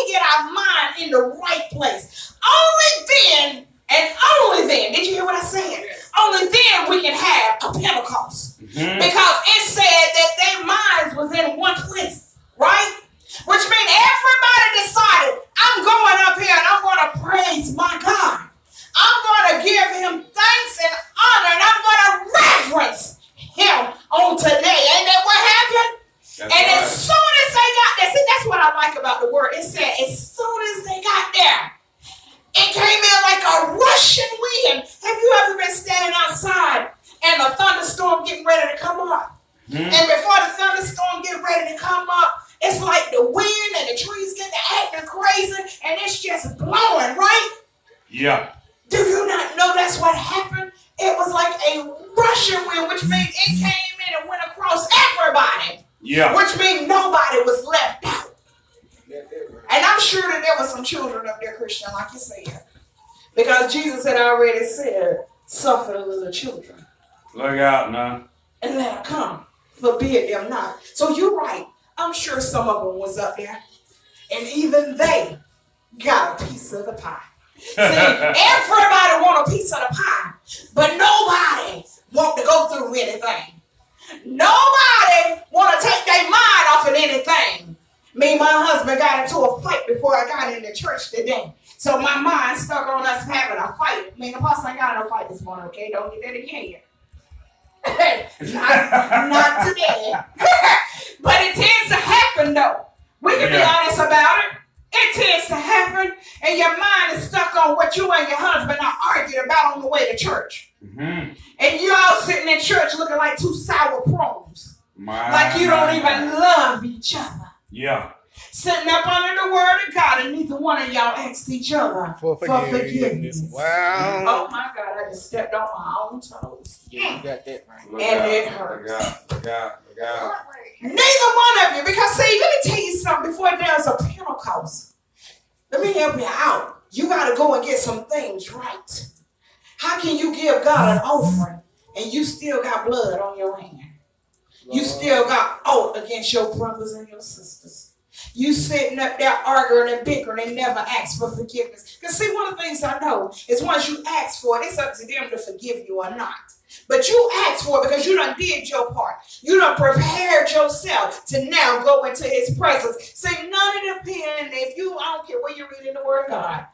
we get our mind in the right place, only then, and only then, did you hear what I said? Only then we can have a Pentecost. Because it said that their minds was in one place, right? Which means everybody decided, I'm going up here and I'm going to praise my God. I'm going to give him thanks and honor, and I'm going to reverence him on today. Ain't that what happened? That's and right. As soon as they got there, see, that's what I like about the word. It said, as soon as they got there, it came in like a rushing wind. Have you ever been standing outside and a thunderstorm getting ready to come up? And before the thunderstorm get ready to come up, it's like the wind and the trees get to acting crazy, and it's just blowing, right? Yeah. Do you not know that's what happened? It was like a rushing wind, which means it came in and went across everybody. Yeah. Which means nobody was left out. And I'm sure that there were some children up there, Christian, like you said. Because Jesus had already said, suffer the little children. Look out now. And let them come. Forbid them not. So you're right. I'm sure some of them was up there. And even they got a piece of the pie. See, everybody want a piece of the pie, but nobody want to go through anything. Nobody want to take their mind off of anything. Me and my husband got into a fight before I got into church today. So my mind stuck on us having a fight. Me and the pastor ain't got in a fight this morning, okay? Don't get that again. not today. But it tends to happen, though. We can be honest about it. It tends to happen, and your mind is stuck on what you and your husband are arguing about on the way to church. And you all sitting in church looking like two sour prunes. Like you don't even love each other. Yeah. Sitting up under the word of God, and neither one of y'all asked each other for forgiveness. Wow. Oh my God, I just stepped on my own toes. Yeah, you got that right. And it hurts. Look out. Neither one of you, because see, let me tell you something before there's a Pentecost. Let me help you out. You got to go and get some things right. How can you give God an offering and you still got blood on your hand? You still got oath against your brothers and your sisters. You sitting up there arguing and bickering and never ask for forgiveness. Because see, one of the things I know is once you ask for it, it's up to them to forgive you or not. But you asked for it because you done did your part. You done prepared yourself to now go into his presence. See, none of them pen, I don't care where you're reading the word of God,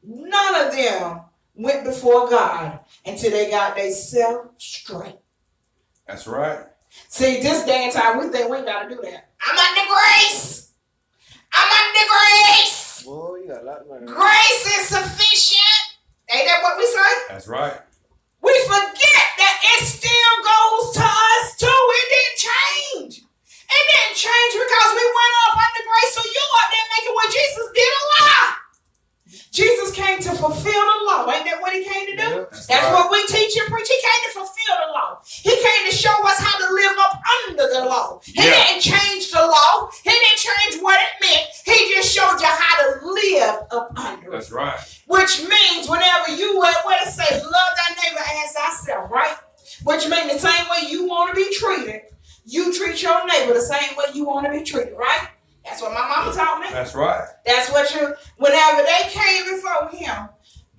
none of them went before God until they got themselves straight. That's right. See, this day and time, we think we ain't got to do that. I'm under grace. I'm under grace. Boy, you got a lot of money. Grace is sufficient. Ain't that what we say? That's right. We forget that it still goes to us too. It didn't change. It didn't change because we went up under grace. So you up there making what Jesus did a lie. Jesus came to fulfill the law. Ain't that what he came to do? Yeah, that's right. What we teach and preach. He came to fulfill the law. He came to show us how to live up under the law. He didn't change the law. He didn't change what it meant. He just showed you how to live up under it. That's right. Which means whenever you, what it says, love thy neighbor as thyself, right? Which means the same way you want to be treated, you treat your neighbor the same way you want to be treated, right? That's what my mama taught me. That's right. That's what whenever they came before him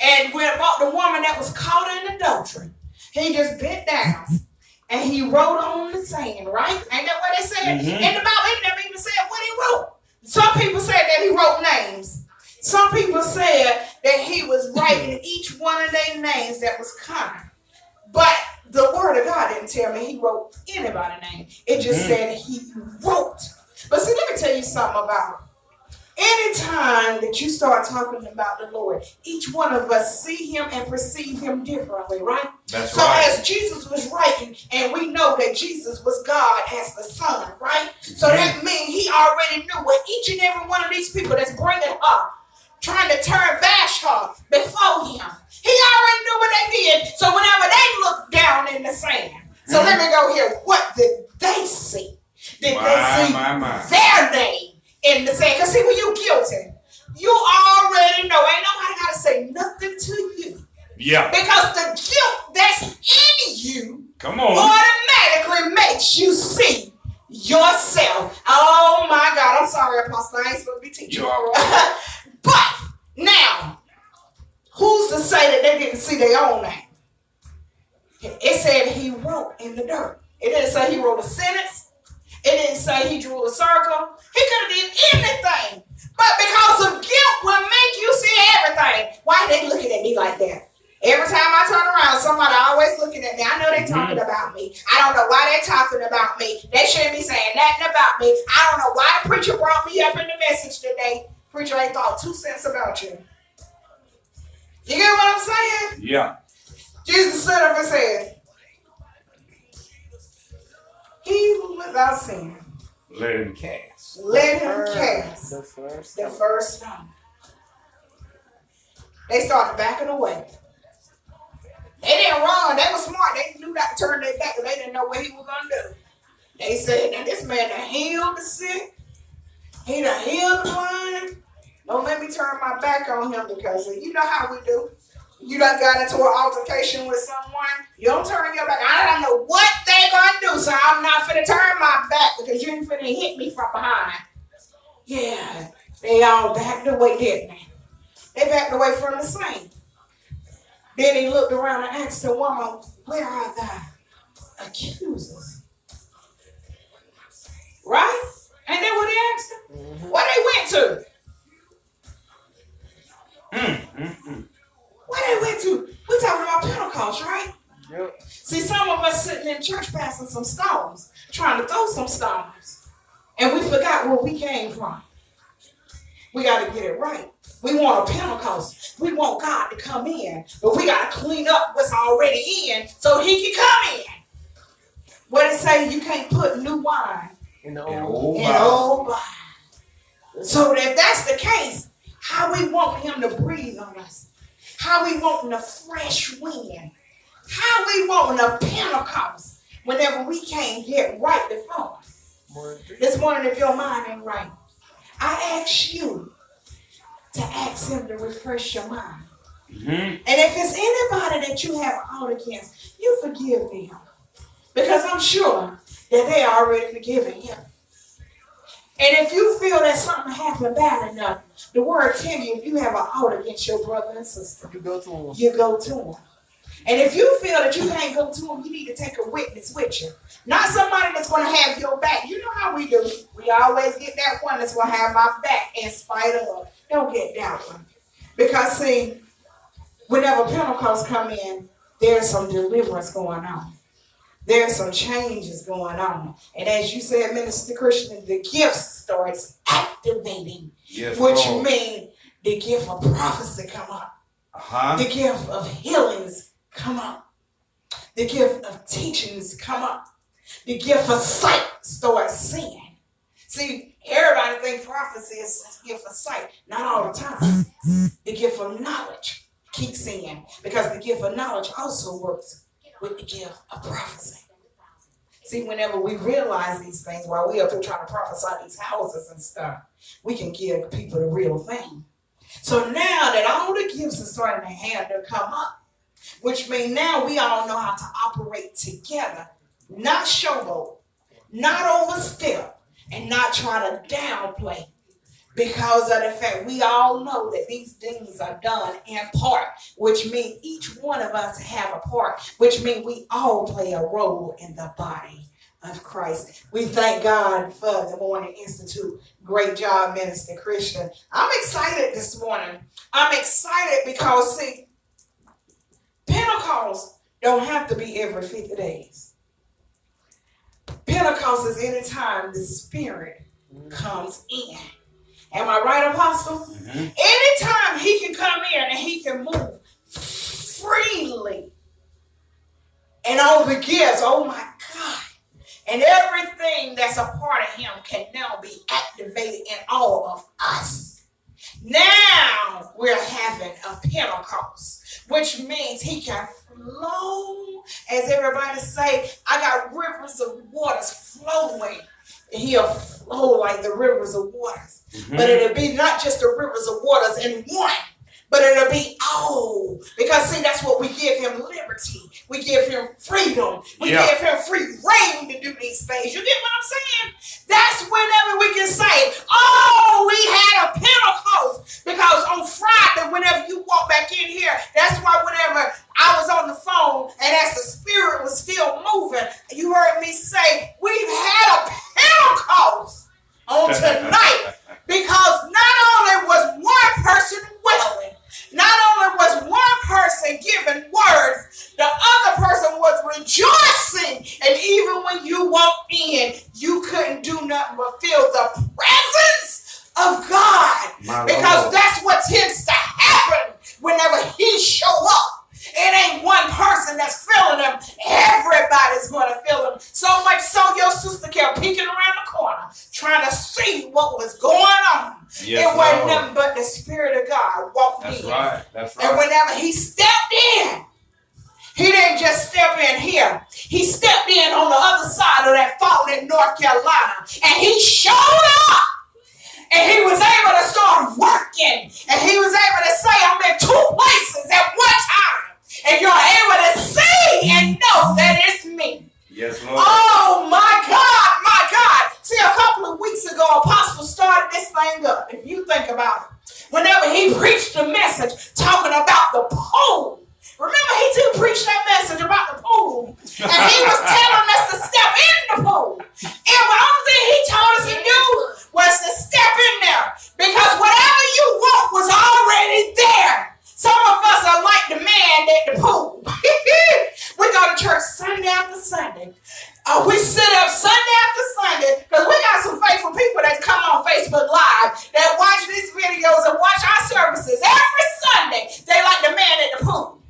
and went about the woman that was caught in adultery, he just bent down and he wrote on the sand, right? Ain't that what they said? In the Bible, it never even said what he wrote. Some people said that he wrote names. Some people said that he was writing each one of their names that was common. But the word of God didn't tell me he wrote anybody's name. It just said he wrote. But see, let me tell you something about anytime that you start talking about the Lord, each one of us see him and perceive him differently, right? That's right. So as Jesus was writing, and we know that Jesus was God as the Son, right? So that means he already knew what each and every one of these people that's bringing her, trying to bash her before him. He already knew what they did. So whenever they looked down in the sand, so let me go here. What did they see? Did they see their name in the sand? Because see, when you're guilty, you already know. Ain't nobody got to say nothing to you. Yeah. Because the guilt that's in you automatically makes you see yourself. Oh my God. I'm sorry, Apostle. I ain't supposed to be teaching. You all right. say that they didn't see their own name. It said he wrote in the dirt. It didn't say he wrote a sentence. It didn't say he drew a circle. He could have did anything. But because of guilt will make you see everything. Why are they looking at me like that? Every time I turn around, somebody always looking at me. I know they're talking about me. I don't know why they're talking about me. They shouldn't be saying nothing about me. I don't know why the preacher brought me up in the message today. Preacher ain't thought 2 cents about you. You get what I'm saying? Yeah. Jesus stood up and said, he who without sin, let him cast. Let him cast the first stone. They started backing away. They didn't run. They were smart. They knew not to turn their back, but they didn't know what he was going to do. They said, now this man done healed the sick. He done healed the blind. Don't let me turn my back on him, because you know how we do. You done got into an altercation with someone. You don't turn your back. I don't know what they going to do, so I'm not finna turn my back because you ain't finna hit me from behind. Yeah, they all backed away, didn't they? They backed away from the saint. Then he looked around and asked the woman, where are thy accusers? Right? Ain't that what he asked her? Mm-hmm. Where they went to? Where they went to? We're talking about Pentecost, right? Yep. See, some of us sitting in church passing some stones, trying to throw some stones, and we forgot where we came from. We got to get it right. We want a Pentecost. We want God to come in, but we got to clean up what's already in so he can come in. What it say? You can't put new wine in old wine. So if that's the case, how we want him to breathe on us, how we want a fresh wind, how we want a Pentecost whenever we can't get right before. This morning, if your mind ain't right, I ask you to ask him to refresh your mind. Mm-hmm. And if it's anybody that you have out against, you forgive them. Because I'm sure that they are already forgiven him. And if you feel that something happened bad enough, the word tell you if you have an out against your brother and sister, you go to him. You go to him. And if you feel that you can't go to him, you need to take a witness with you. Not somebody that's going to have your back. You know how we do. We always get that one that's going to have my back in spite of. Don't get that one. Because, see, whenever Pentecost come in, there's some deliverance going on. There's some changes going on. And as you said, Minister Christian, the gift starts activating. Yes, which means the gift of prophecy come up. The gift of healings come up. The gift of teachings come up. The gift of sight starts seeing. See, everybody thinks prophecy is a gift of sight. Not all the time. The gift of knowledge keeps seeing. Because the gift of knowledge also works with the gift of prophecy. See, whenever we realize these things while we are trying to prophesy these houses and stuff, we can give people the real thing. So now that all the gifts are starting to have to come up, which means now we all know how to operate together, not showboat, not overstep, and not try to downplay. Because of the fact we all know that these things are done in part, which means each one of us have a part, which means we all play a role in the body of Christ. We thank God for the Morning Institute. Great job, Minister Christian. I'm excited this morning. I'm excited because, see, Pentecost don't have to be every 50 days. Pentecost is any time the Spirit comes in. Am I right, Apostle? Mm-hmm. Anytime he can come in and he can move freely. And all the gifts, oh my God. And everything that's a part of him can now be activated in all of us. Now we're having a Pentecost, which means he can flow. As everybody say, I got rivers of waters flowing. He'll flow like the rivers of waters. Mm-hmm. But it'll be not just the rivers of waters in one, but it'll be all. Because, see, that's what we give him, liberty. We give him freedom. We give him free reign to do these things. You get what I'm saying? That's whenever we can say, oh, we had a Pentecost. Because on Friday, whenever you walk back in here, that's Because that's what tends to happen whenever he show up. It ain't one person that's feeling him. Everybody's going to feel him. So much so your sister kept peeking around the corner trying to see what was going on. Yes, it wasn't nothing but the Spirit of God walked in. That's right. That's right. And whenever he stepped in, he didn't just step in here. He stepped in on the other side of that fault in North Carolina. And he showed up. And he was able to start working. And he was able to say, I'm in two places at one time. And you're able to see and know that it's me. Yes, Lord. Oh, my God, my God. See, a couple of weeks ago, Apostle started this thing up. If you think about it. Whenever he preached the message talking about the pool. Remember, he too preached that message about the pool. And he was telling us to step in the pool. And the only thing he told us to do was to step in there. Because whatever you want was already there. Some of us are like the man at the pool. We go to church Sunday after Sunday. We sit up Sunday after Sunday because we got some faithful people that come on Facebook Live that watch these videos and watch our services. Every Sunday, they like the man at the pool.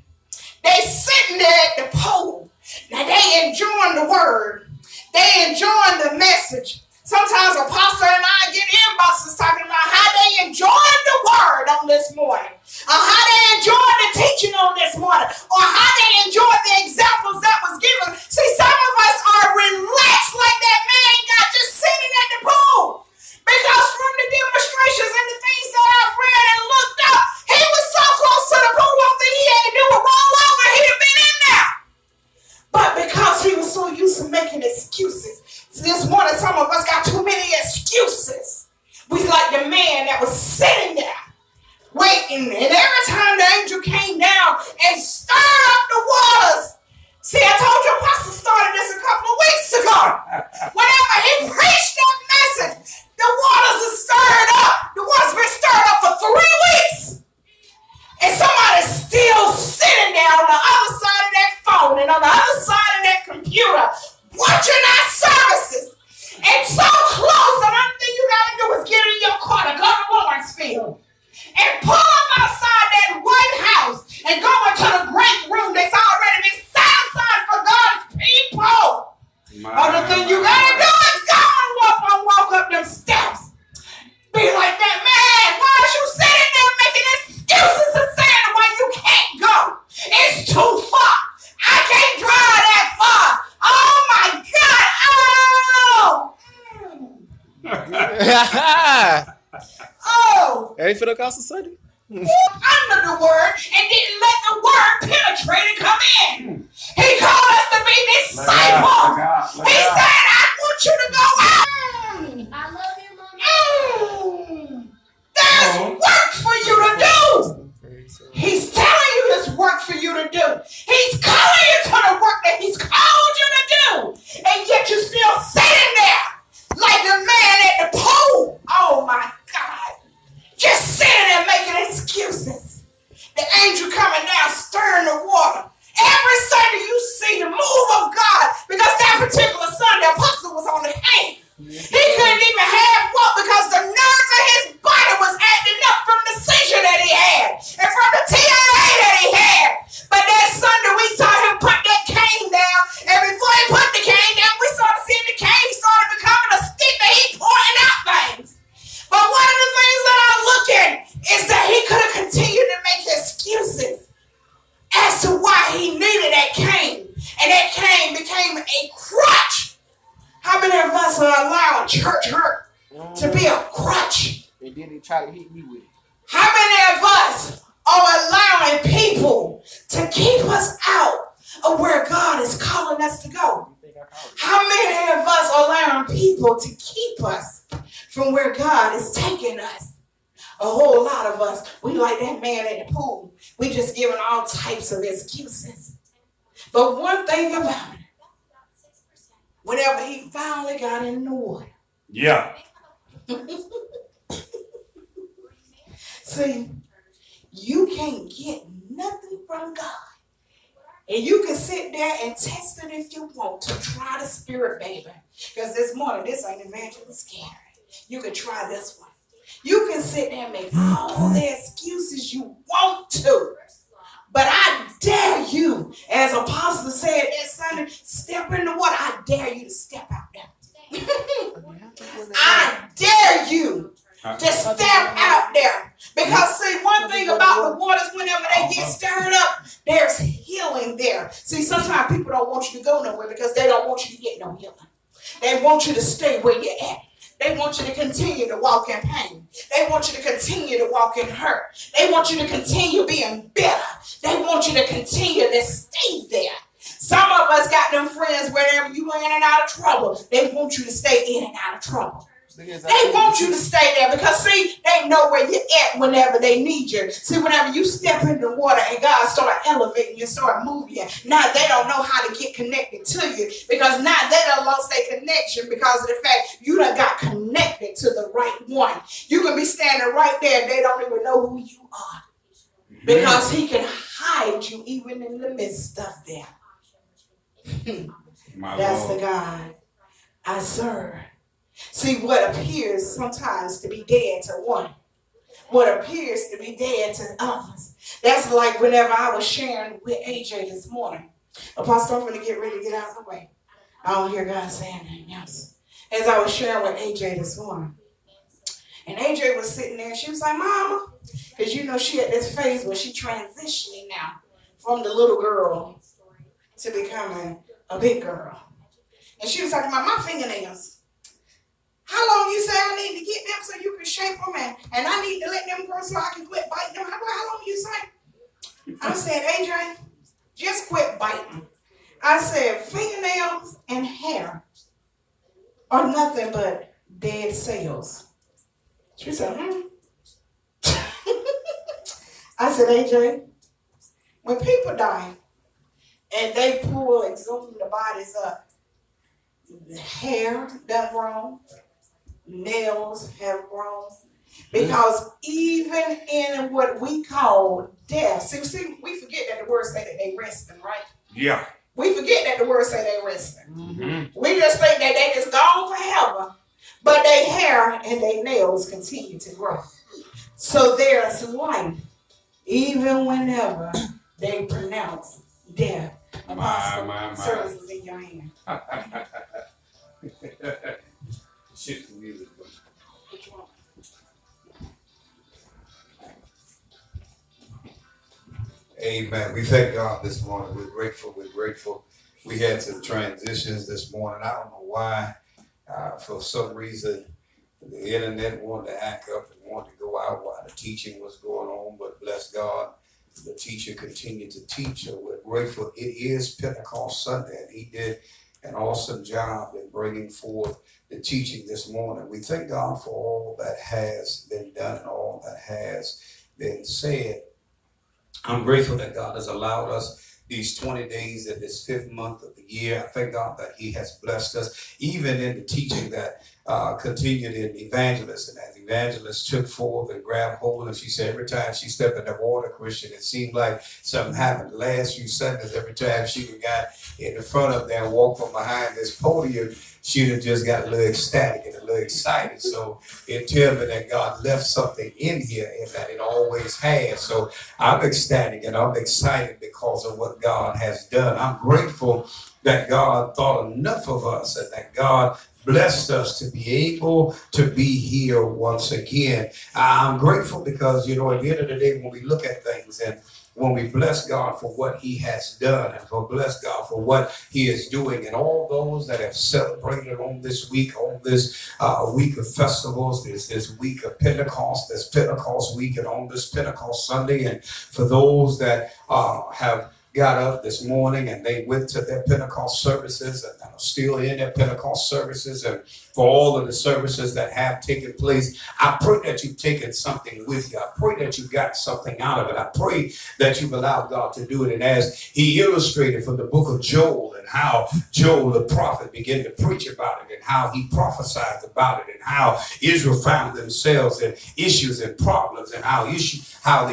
They sitting there at the pool. Now, they enjoying the word. They enjoying the message. Sometimes Apostle and I get inboxes talking about how they enjoyed the word on this morning, or how they enjoyed the teaching on this morning, or how they enjoyed the examples that was given. See, some of us are relaxed like that man got just sitting at the pool. Because from the demonstrations and the things that I've read and looked up, he was so close to the pool, all thing he had to do was roll over, he'd have been in there. But because he was so used to making excuses, this morning, some of us got too many excuses. We like the man that was sitting there, waiting. And every time the angel came down and stirred up the waters. See, I told you Apostle started this a couple of weeks ago. Whenever he preached that message, the waters are stirred up. The water's been stirred up for 3 weeks. And somebody's still sitting there on the other side of that phone and on the other side of that computer watching our services. And so close, and the only thing you got to do is get in your car to go to Lawrenceville and pull up outside that White House and go into the great room that's already been set aside for God's people. Only thing you got to do is go and walk up them steps. Be like that, man, why are you sitting there making excuses and saying why you can't go? It's too far. I can't drive that far. Oh my God! Oh! Ain't Pentecostal Sunday? Under the word and didn't let the word penetrate and come in. He called us to be disciples. He said, I want you to go out. I love you, Mama. There's work for you to do. He's telling you there's work for you to do. He's calling you to the work that he's called you to do. And yet you're still sitting there like the man at the pool. Oh my God. Just sitting there making excuses. The angel coming down, stirring the water. Every Sunday you see the move of God. Because that particular Sunday, Apostle was on the hand. He couldn't even have walk because the nerves of his body was acting up from the seizure that he had and from the TIA that he had. But that Sunday we saw him put that cane down, and before he put the cane down, we started seeing the cane started becoming a stick that he pointing out things. But one of the things that I look at is that he could have continued to make excuses as to why he needed that cane, and that cane became a crutch. How many of us are allowing church hurt to be a crutch? And then they try to hit me with it. How many of us are allowing people to keep us out of where God is calling us to go? How many of us are allowing people to keep us from where God is taking us? A whole lot of us, we like that man at the pool. We just giving all types of excuses. But one thing about it, whenever he finally got in the water. Yeah. See, you can't get nothing from God. And you can sit there and test it if you want to. Try the spirit, baby. Because this morning, this ain't evangelist scary. You can try this one. You can sit there and make all the excuses you want to. But I dare you, as Apostle said that Sunday, step in the water. I dare you to step out there. I dare you to step out there. Because see, one thing about the waters, whenever they get stirred up, there's healing there. See, sometimes people don't want you to go nowhere because they don't want you to get no healing. They want you to stay where you're at. They want you to continue to walk in pain. They want you to continue to walk in hurt. They want you to continue being bitter. They want you to continue to stay there. Some of us got them friends wherever you in and out of trouble. They want you to stay in and out of trouble. They want you to stay there because, see, they know where you're at whenever they need you. See, whenever you step in the water and God start elevating you, start moving you, now they don't know how to get connected to you because now they done lost their connection because of the fact you done got connected to the right one. You can be standing right there and they don't even know who you are because he can hide you even in the midst of them. That's the God I serve. See, what appears sometimes to be dead to one, what appears to be dead to others. That's like whenever I was sharing with AJ this morning. Apostle, I'm going to get ready to get out of the way. I don't hear God saying anything else. As I was sharing with AJ this morning. And AJ was sitting there. She was like, Mama, because you know she at this phase where she transitioning now from the little girl to becoming a big girl. And she was talking about my fingernails. How long you say I need to get them so you can shape them and I need to let them grow so I can quit biting them? How long you say? I said, AJ, just quit biting. I said, fingernails and hair are nothing but dead cells. She said, I said, AJ, when people die and they pull and zoom the bodies up, the hair done wrong. Nails have grown because even in what we call death, see, we forget that the word say that they resting, right? Yeah. We forget that the word say they resting. We just think that they just gone forever, but their hair and their nails continue to grow. So there's life, even whenever they pronounce death. My. Services in your hand. Shift the music. Which one? Amen. We thank God this morning. We're grateful. We're grateful. We had some transitions this morning. I don't know why. For some reason, the internet wanted to act up and wanted to go out while the teaching was going on. But bless God, the teacher continued to teach. So we're grateful. It is Pentecostal Sunday, and he did an awesome job in bringing forth the teaching this morning. We thank God for all that has been done and all that has been said. I'm grateful that God has allowed us these 20 days in this 5th month of the year. I thank God that he has blessed us, even in the teaching that continued in Evangelist. And as Evangelist took forth and grabbed hold, and she said every time she stepped in the water, Christian, it seemed like something happened. The last few Sundays, every time she got in the front of there and walked from behind this podium, she'd have just got a little ecstatic and a little excited. So it tells me that God left something in here and that it always has. So I'm ecstatic and I'm excited because of what God has done. I'm grateful that God thought enough of us and that God blessed us to be able to be here once again. I'm grateful because, you know, at the end of the day, when we look at things and when we bless God for what he has done and for bless God for what he is doing, and all those that have celebrated on this week, on this week of festivals, this week of Pentecost, this Pentecost week, and on this Pentecost Sunday, and for those that have got up this morning and they went to their Pentecost services and are still in their Pentecost services, and for all of the services that have taken place, I pray that you've taken something with you. I pray that you got something out of it. I pray that you've allowed God to do it. And as he illustrated from the book of Joel, and how Joel the prophet began to preach about it, and how he prophesied about it, and how Israel found themselves in issues and problems, and how the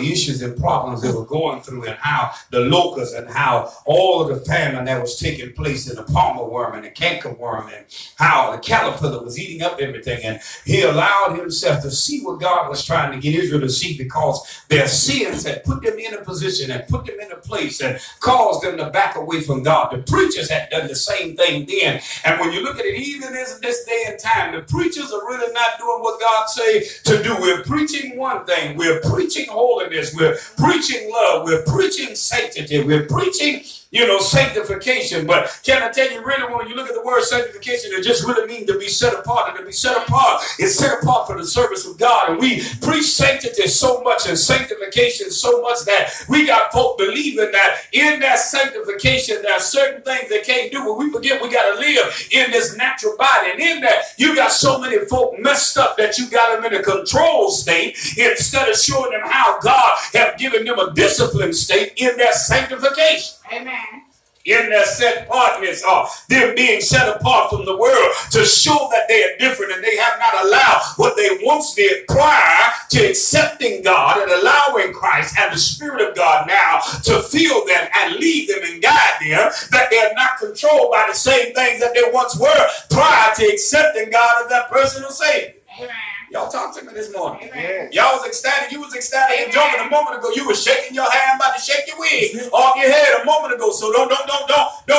issues and problems they were going through, and how the locusts was and how all of the famine that was taking place in the palmer worm and the canker worm and how the caterpillar was eating up everything. And he allowed himself to see what God was trying to get Israel to see, because their sins had put them in a position and put them in a place and caused them to back away from God. The preachers had done the same thing then. And when you look at it, even this day and time, the preachers are really not doing what God say to do. We're preaching one thing. We're preaching holiness. We're preaching love. We're preaching sanctity. We're preaching, sanctification. But can I tell you, really, when you look at the word sanctification, it just really means to be set apart. And to be set apart is set apart for the service of God. And we preach sanctity so much and sanctification so much that we got folk believing that in that sanctification, there are certain things they can't do. But we forget we got to live in this natural body. And in that, you got so many folk messed up that you got them in a control state instead of showing them how God have given them a disciplined state in their sanctification. Amen. In their set apartness, or them being set apart from the world to show that they are different and they have not allowed what they once did prior to accepting God and allowing Christ and the Spirit of God now to fill them and lead them and guide them, that they are not controlled by the same things that they once were prior to accepting God as their personal Savior. Amen. Y'all talk to me this morning. Amen. Y'all was ecstatic. You was ecstatic and jumping a moment ago. You were shaking your hand, about to shake your wig off your head a moment ago. So don't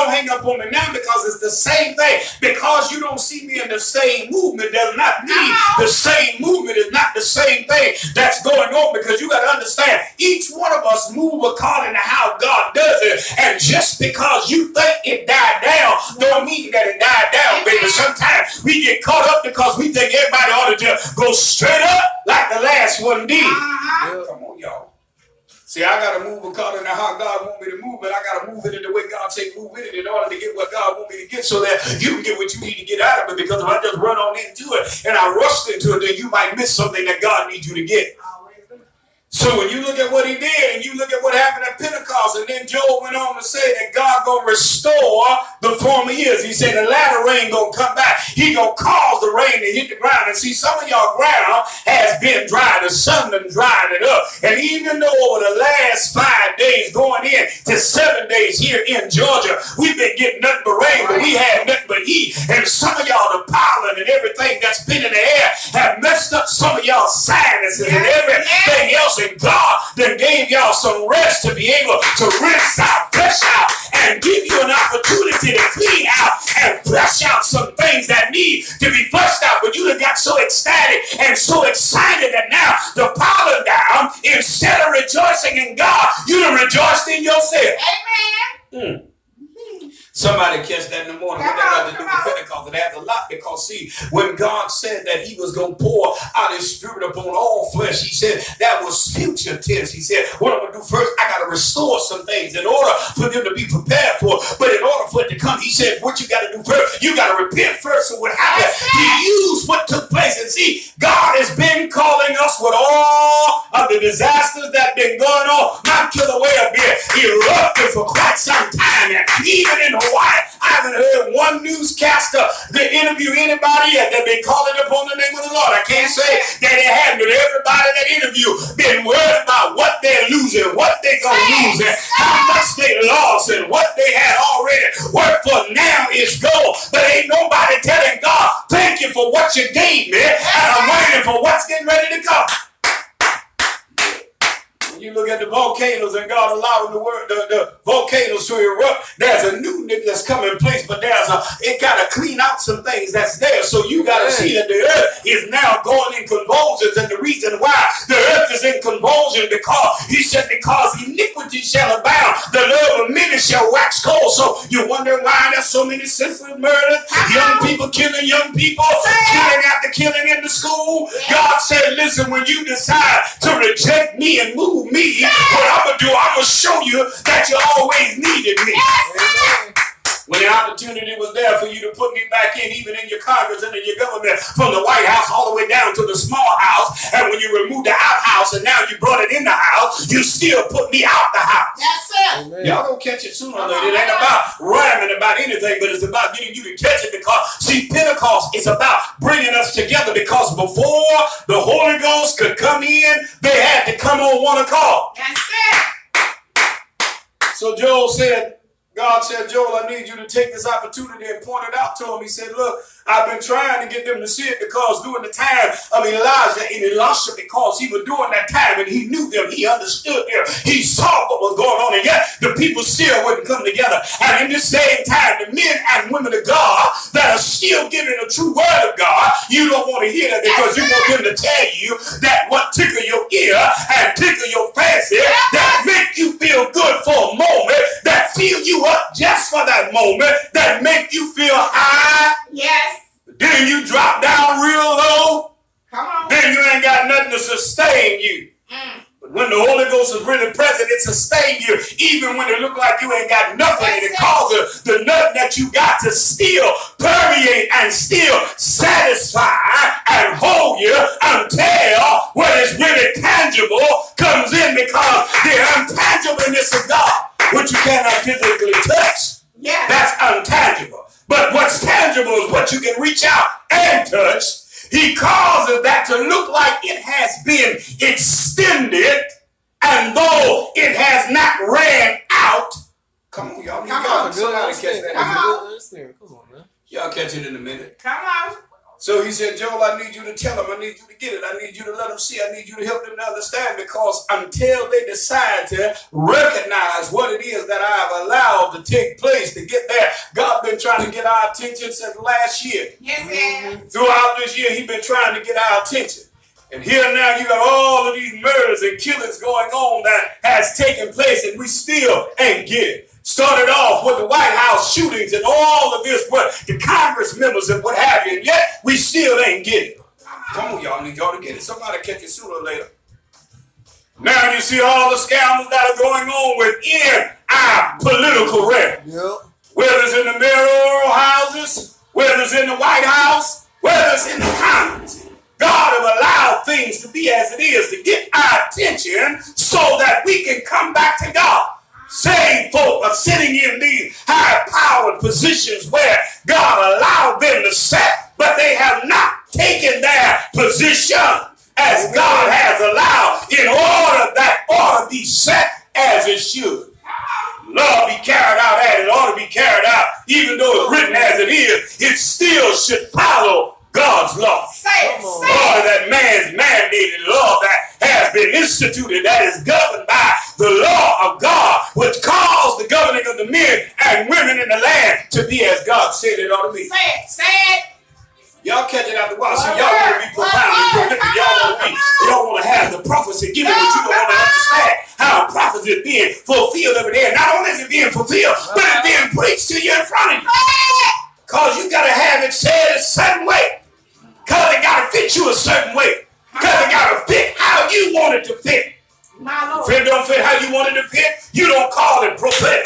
hang up on me now, because it's the same thing. Because you don't see me in the same movement does not mean the same movement is not the same thing that's going on. Because you got to understand, each one of us move according to how God does it. And just because you think it died down don't mean that it died down, baby. Sometimes we get caught up because we think everybody ought to just go straight up like the last one did. Come on, y'all. See, I got to move according to how God want me to move it. I got to move it in the way God say move it in order to get what God want me to get, so that you can get what you need to get out of it. Because if I just run on into it and I rush into it, then you might miss something that God needs you to get. So when you look at what he did and you look at what happened at Pentecost, and then Joel went on to say that God going to restore the former years. He said the latter rain going to come back. He going to cause the rain to hit the ground. And see, some of y'all ground has been dry. The sun done dried it up. And even though over the last 5 days going in to 7 days here in Georgia, we've been getting nothing but rain, but we had nothing but heat. And some of y'all, the pollen and everything that's been in the air have messed up some of y'all sinuses and everything else. And God then gave y'all some rest to be able to rinse out, flush out, and give you an opportunity to clean out and flush out some things that need to be flushed out. But you done got so ecstatic and so excited that now the pollen down, instead of rejoicing in God, you done rejoiced in yourself. Amen. Somebody catch that in the morning. What that got to do with Pentecost? It has a lot, because see, when God said that he was going to pour out his Spirit upon all flesh, he said that was future tense. He said, what I'm going to do first, I got to restore some things in order for them to be prepared for. But in order for it to come, he said, what you got to do first, you got to repent first of what happened. He used what took place. And see, God has been calling us with all of the disasters that been going on. My killer whale been erupted for quite some time. And even in Hawaii, I haven't heard one newscaster that interview anybody yet that been calling upon the name of the Lord. I can't say that it hadn't, but everybody that interview been worried about what they're losing, what they're going to lose, and how much they lost, and what they had already worked for now is gone. But ain't nobody telling God, thank you for what you gave me, and I'm waiting for what's getting ready to come. You look at the volcanoes and God allowing the volcanoes to erupt. There's a new that's coming in place, but it got to clean out some things that's there. So you got to see that the earth is now going in convulsions. And the reason why the earth is in convulsion, because he said, because iniquity shall abound, the love of many shall wax cold. So you wonder why there's so many senseless murders, young people killing young people, killing after killing in the school. God said, listen, when you decide to reject me and move me, what I'm going to do, I'm going to show you that you always needed me. When the opportunity was there for you to put me back in, even in your Congress and in your government, from the White House all the way down to the small house, and when you removed the outhouse and now you brought it in the house, you still put me out the house. That's it. Y'all gonna catch it sooner or later. It ain't about rhyming about anything, but it's about getting you to catch it, because, see, Pentecost is about bringing us together, because before the Holy Ghost could come in, they had to come on one accord. That's it. So God said, Joel, I need you to take this opportunity and point it out to him. He said, look, I've been trying to get them to see it because during the time of Elijah and Elisha, because he was doing that time and he knew them, he understood them, he saw what was going on, and yet the people still wouldn't come together. And in this same time, the men and women of God that are still giving the true word of God, you don't want to hear that because you want them to tell you that what tickle your ear and tickle your fancy, that make you feel good for a moment, that fill you up just for that moment, that make you feel high. Yes. Then you drop down real low. Come on. Then you ain't got nothing to sustain you. But when the Holy Ghost is really present, it sustains you. Even when it look like you ain't got nothing, and it causes the nothing that you got to still permeate and still satisfy and hold you until what is really tangible comes in, because the untangibleness of God, which you cannot physically touch, that's untangible. But what's tangible is what you can reach out and touch. He causes that to look like it has been extended, and though it has not ran out. Come on, y'all. Somebody catch that. Come on, man. Y'all catch it in a minute. Come on. So he said, Joel, I need you to tell them. I need you to get it. I need you to let them see. I need you to help them to understand, because until they decide to recognize what it is that I've allowed to take place to get there, God been trying to get our attention since last year. Yes, Throughout this year, he's been trying to get our attention. And here now you got all of these murders and killings going on that has taken place, and we still ain't get it. Started off with the White House shootings and all of this, what the Congress members and what have you, and yet we still ain't get it. Come on, y'all need y'all to get it. Somebody catch it sooner or later. Now you see all the scandals that are going on within our political realm. Whether it's in the mayoral houses, whether it's in the White House, whether it's in the Congress. God have allowed things to be as it is to get our attention so that we can come back to God. Saved folk are sitting in these high-powered positions where God allowed them to sit, but they have not taken their position as God has allowed, in order that ought to be set as it should. Love be carried out as it ought to be carried out. Even though it's written as it is, it still should follow God's law. Lord, that man's mandated law that has been instituted, that is governed by the law of God, which calls the governing of the men and women in the land to be as God said it ought to be. Say it. Y'all catch it out the wild. So y'all want to be profoundly prolific. Y'all want to have the prophecy given, but you don't want to understand how prophecy is being fulfilled every day. And not only is it being fulfilled, but it's being preached to you in front of you. Because you got to have it said a certain way. Because it got to fit you a certain way. Because it got to fit how you want it to fit. If it don't fit how you want it to fit, you don't call it prophetic.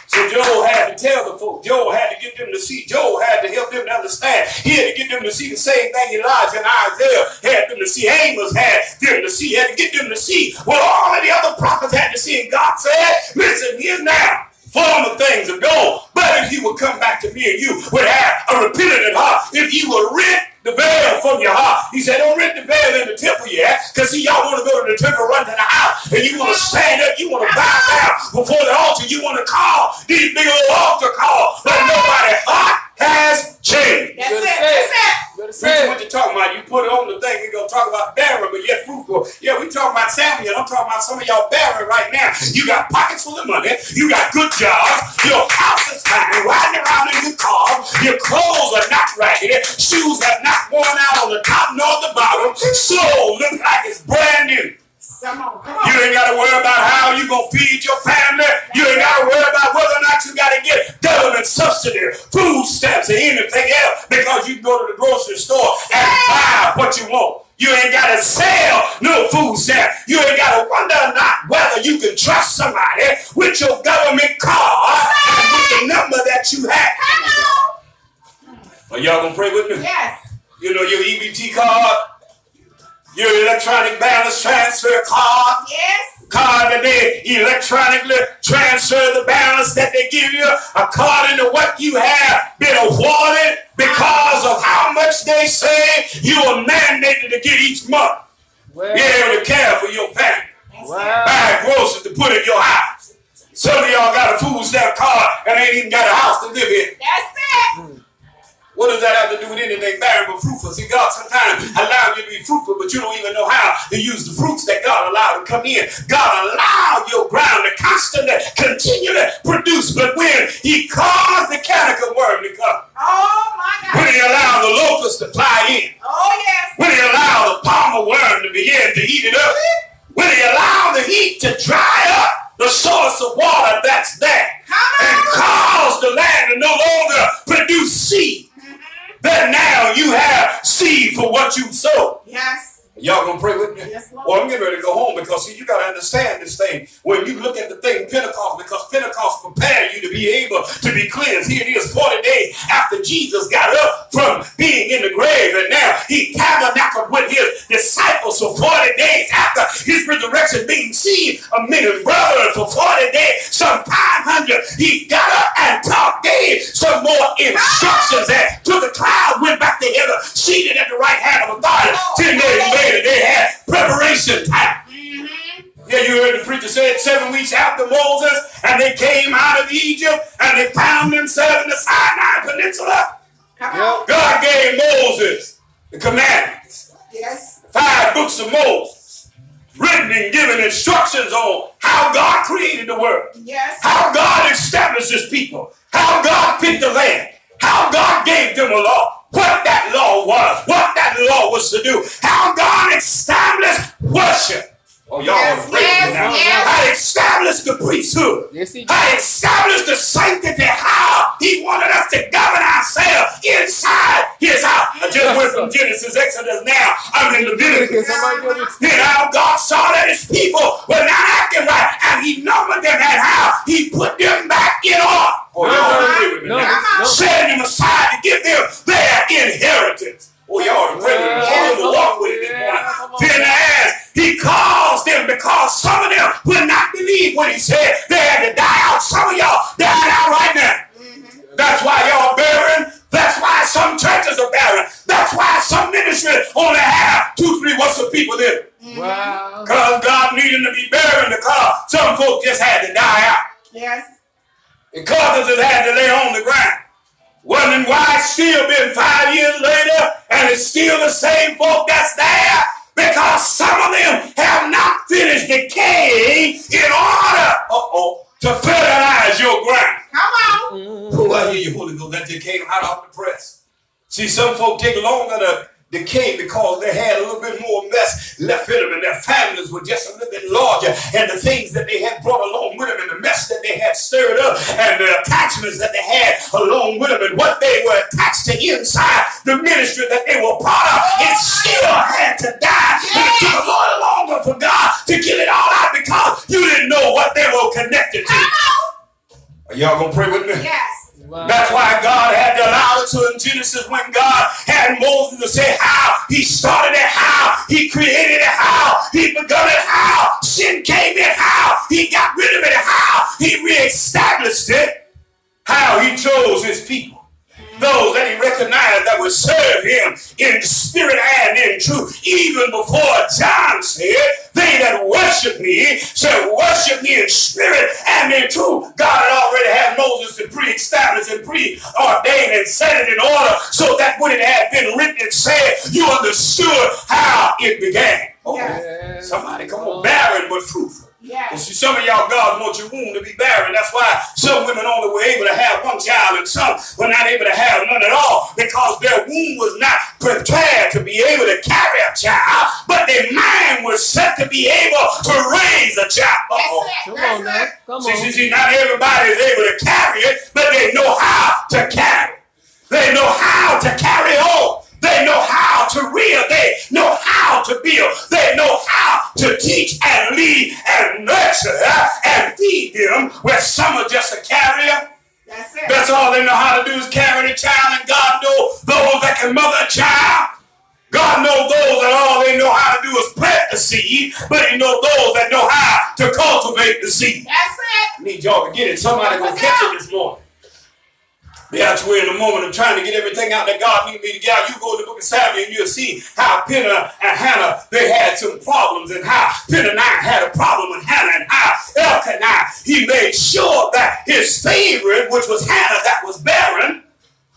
So Joel had to tell the folk. Joel had to get them to see. Joel had to help them to understand. He had to get them to see the same thing Elijah and Isaiah had them to see. Amos had them to see. He had to get them to see what all of the other prophets had to see. And God said, listen, here now. Former things are gone. But if you would come back to me and you would have a repentant heart, if you would rent the veil from your heart. He said, don't rent the veil in the temple yet. Because see, y'all want to go to the temple, run to the house, and you want to stand up, you want to bow down before the altar, you want to call these big old altar calls, but nobody's heart has changed. That's it. What you talking about? You put it on the thing, we're going to talk about barren, but yet fruitful. Yeah, we talking about Samuel. I'm talking about some of y'all barren right now. You got pockets full of money. You got good jobs. Your house is fine. Riding around in your car. Your clothes are not raggedy. Shoes have not worn out on the top nor the bottom. Soul looks like it's brand new. Come on. You ain't got to worry about how you going to feed your family. You ain't got to worry about whether or not you got to get government subsidy, food stamps, or anything else, because you can go to the grocery store and buy what you want. You ain't got to sell no food stamp. You ain't got to wonder not whether you can trust somebody with your government card and with the number that you have. Are y'all going to pray with me? Yes. You know your EBT card? Your electronic balance transfer card. Yes. Card that they electronically transfer the balance that they give you according to what you have been awarded because of how much they say you are mandated to get each month. Be able to care for your family. Buying groceries to put in your house. Some of y'all got a food stamp card and ain't even got a house to live in. That's it. What does that have to do with anything barren but fruitful? See, God sometimes allows you to be fruitful, but you don't even know how to use the fruits that God allowed to come in. God allowed your ground to constantly, continually produce. But when He caused the cankerworm to come, Oh my God. when He allowed the locusts to fly in, Oh yes. when He allowed the palmer worm to begin to eat it up, when He allowed the heat to dry up the source of water that's there, and cause the land to no longer produce seed, then now you have seed for what you sow. Yes. Y'all gonna pray with me? Yes, Lord. Well, I'm getting ready to go home because see, you got to understand this thing. When you look at the thing Pentecost, because Pentecost prepared you to be able to be cleansed. Here it is 40 days after Jesus got up from being in the grave, and now He tabernacled with His disciples for 40 days after His resurrection, being seen of men and brethren for 40 days, some 500. He got up and taught, gave some more instructions, and took a cloud, went back to heaven, seated at the right hand of authority. 10 days later, they had preparation time. Yeah, you heard the preacher say it 7 weeks after Moses, and they came out of Egypt, and they found themselves in the Sinai Peninsula. God gave Moses the commandments. Yes. 5 books of Moses, written and given instructions on how God created the world, Yes. how God established His people, how God picked the land, how God gave them a law, what that law was, what that law was to do, how God established worship. Oh, y'all want to pray with me now? I established the priesthood. Yes, He did. I established the sanctity, how He wanted us to govern ourselves inside His house. I just went from Genesis, Exodus, now I'm in Leviticus. Then how God saw that His people were not acting right, and He numbered them, and how He put them back in order. Oh, y'all agree with me now? Setting them aside to give them their inheritance. Oh, y'all agree with me? Y'all to walk with it this morning. Then as He caused them, because some of them would not believe what He said, they had to die out. Some of y'all died out right now. That's why y'all barren. That's why some churches are barren. That's why some ministries only have 2, 3 what's the people there. Wow. Because God needed to be barren, because some folks just had to die out. Yes. And carcasses had to lay on the ground. Wondering why it's still been 5 years later and it's still the same folk that's there, because some of them have not finished decaying in order to fertilize your ground. Come on. Oh, I hear you, Holy Ghost. That just came hot off the press. See, some folk take longer to decay because they had a little bit more mess left in them, and their families were just a little bit larger, and the things that they had brought along with them, and the mess that they had stirred up, and the attachments that they had along with them, and what they were attached to inside the ministry that they were part of, it still had to die. And it took a lot longer for God to get it all out, because you didn't know what they were connected to. Are y'all gonna pray with me? Yes. Wow. That's why God had to allow it to in Genesis, when God had Moses to say how He started it, how He created it, how He begun it, how sin came in, how He got rid of it, how He reestablished it, how He chose His people. Those that He recognized that would serve Him in spirit and in truth. Even before John said, they that worship me shall worship me in spirit and in truth. God had already had Moses to pre-establish and preordain and set it in order, so that when it had been written and said, you understood how it began. Oh, Yes. somebody come on, barren but fruitful. And Yes. see, some of y'all, God wants your womb to be barren. That's why some women only were able to have one child, and some were not able to have none at all, because their womb was not prepared to be able to carry a child, but their mind was set to be able to raise a child. That's it. Come on, man. Come on. See, not everybody is able to carry it, but they know how to carry. They know how to carry on. They know how to rear. They know how to build. They know how to teach and lead and nurture and feed them, where some are just a carrier. That's it. That's all they know how to do is carry the child, and God knows those that can mother a child. God knows those that all they know how to do is plant the seed, but He knows those that know how to cultivate the seed. That's it. I need y'all to get it. Somebody gonna catch it this morning. Yeah, we're in a moment of trying to get everything out that God needs me to get out. You go to the book of Samuel and you'll see how Peninnah and Hannah, they had had some problems, and how Peninnah had a problem with Hannah, and how Elkanah, he made sure that his favorite, which was Hannah, that was barren.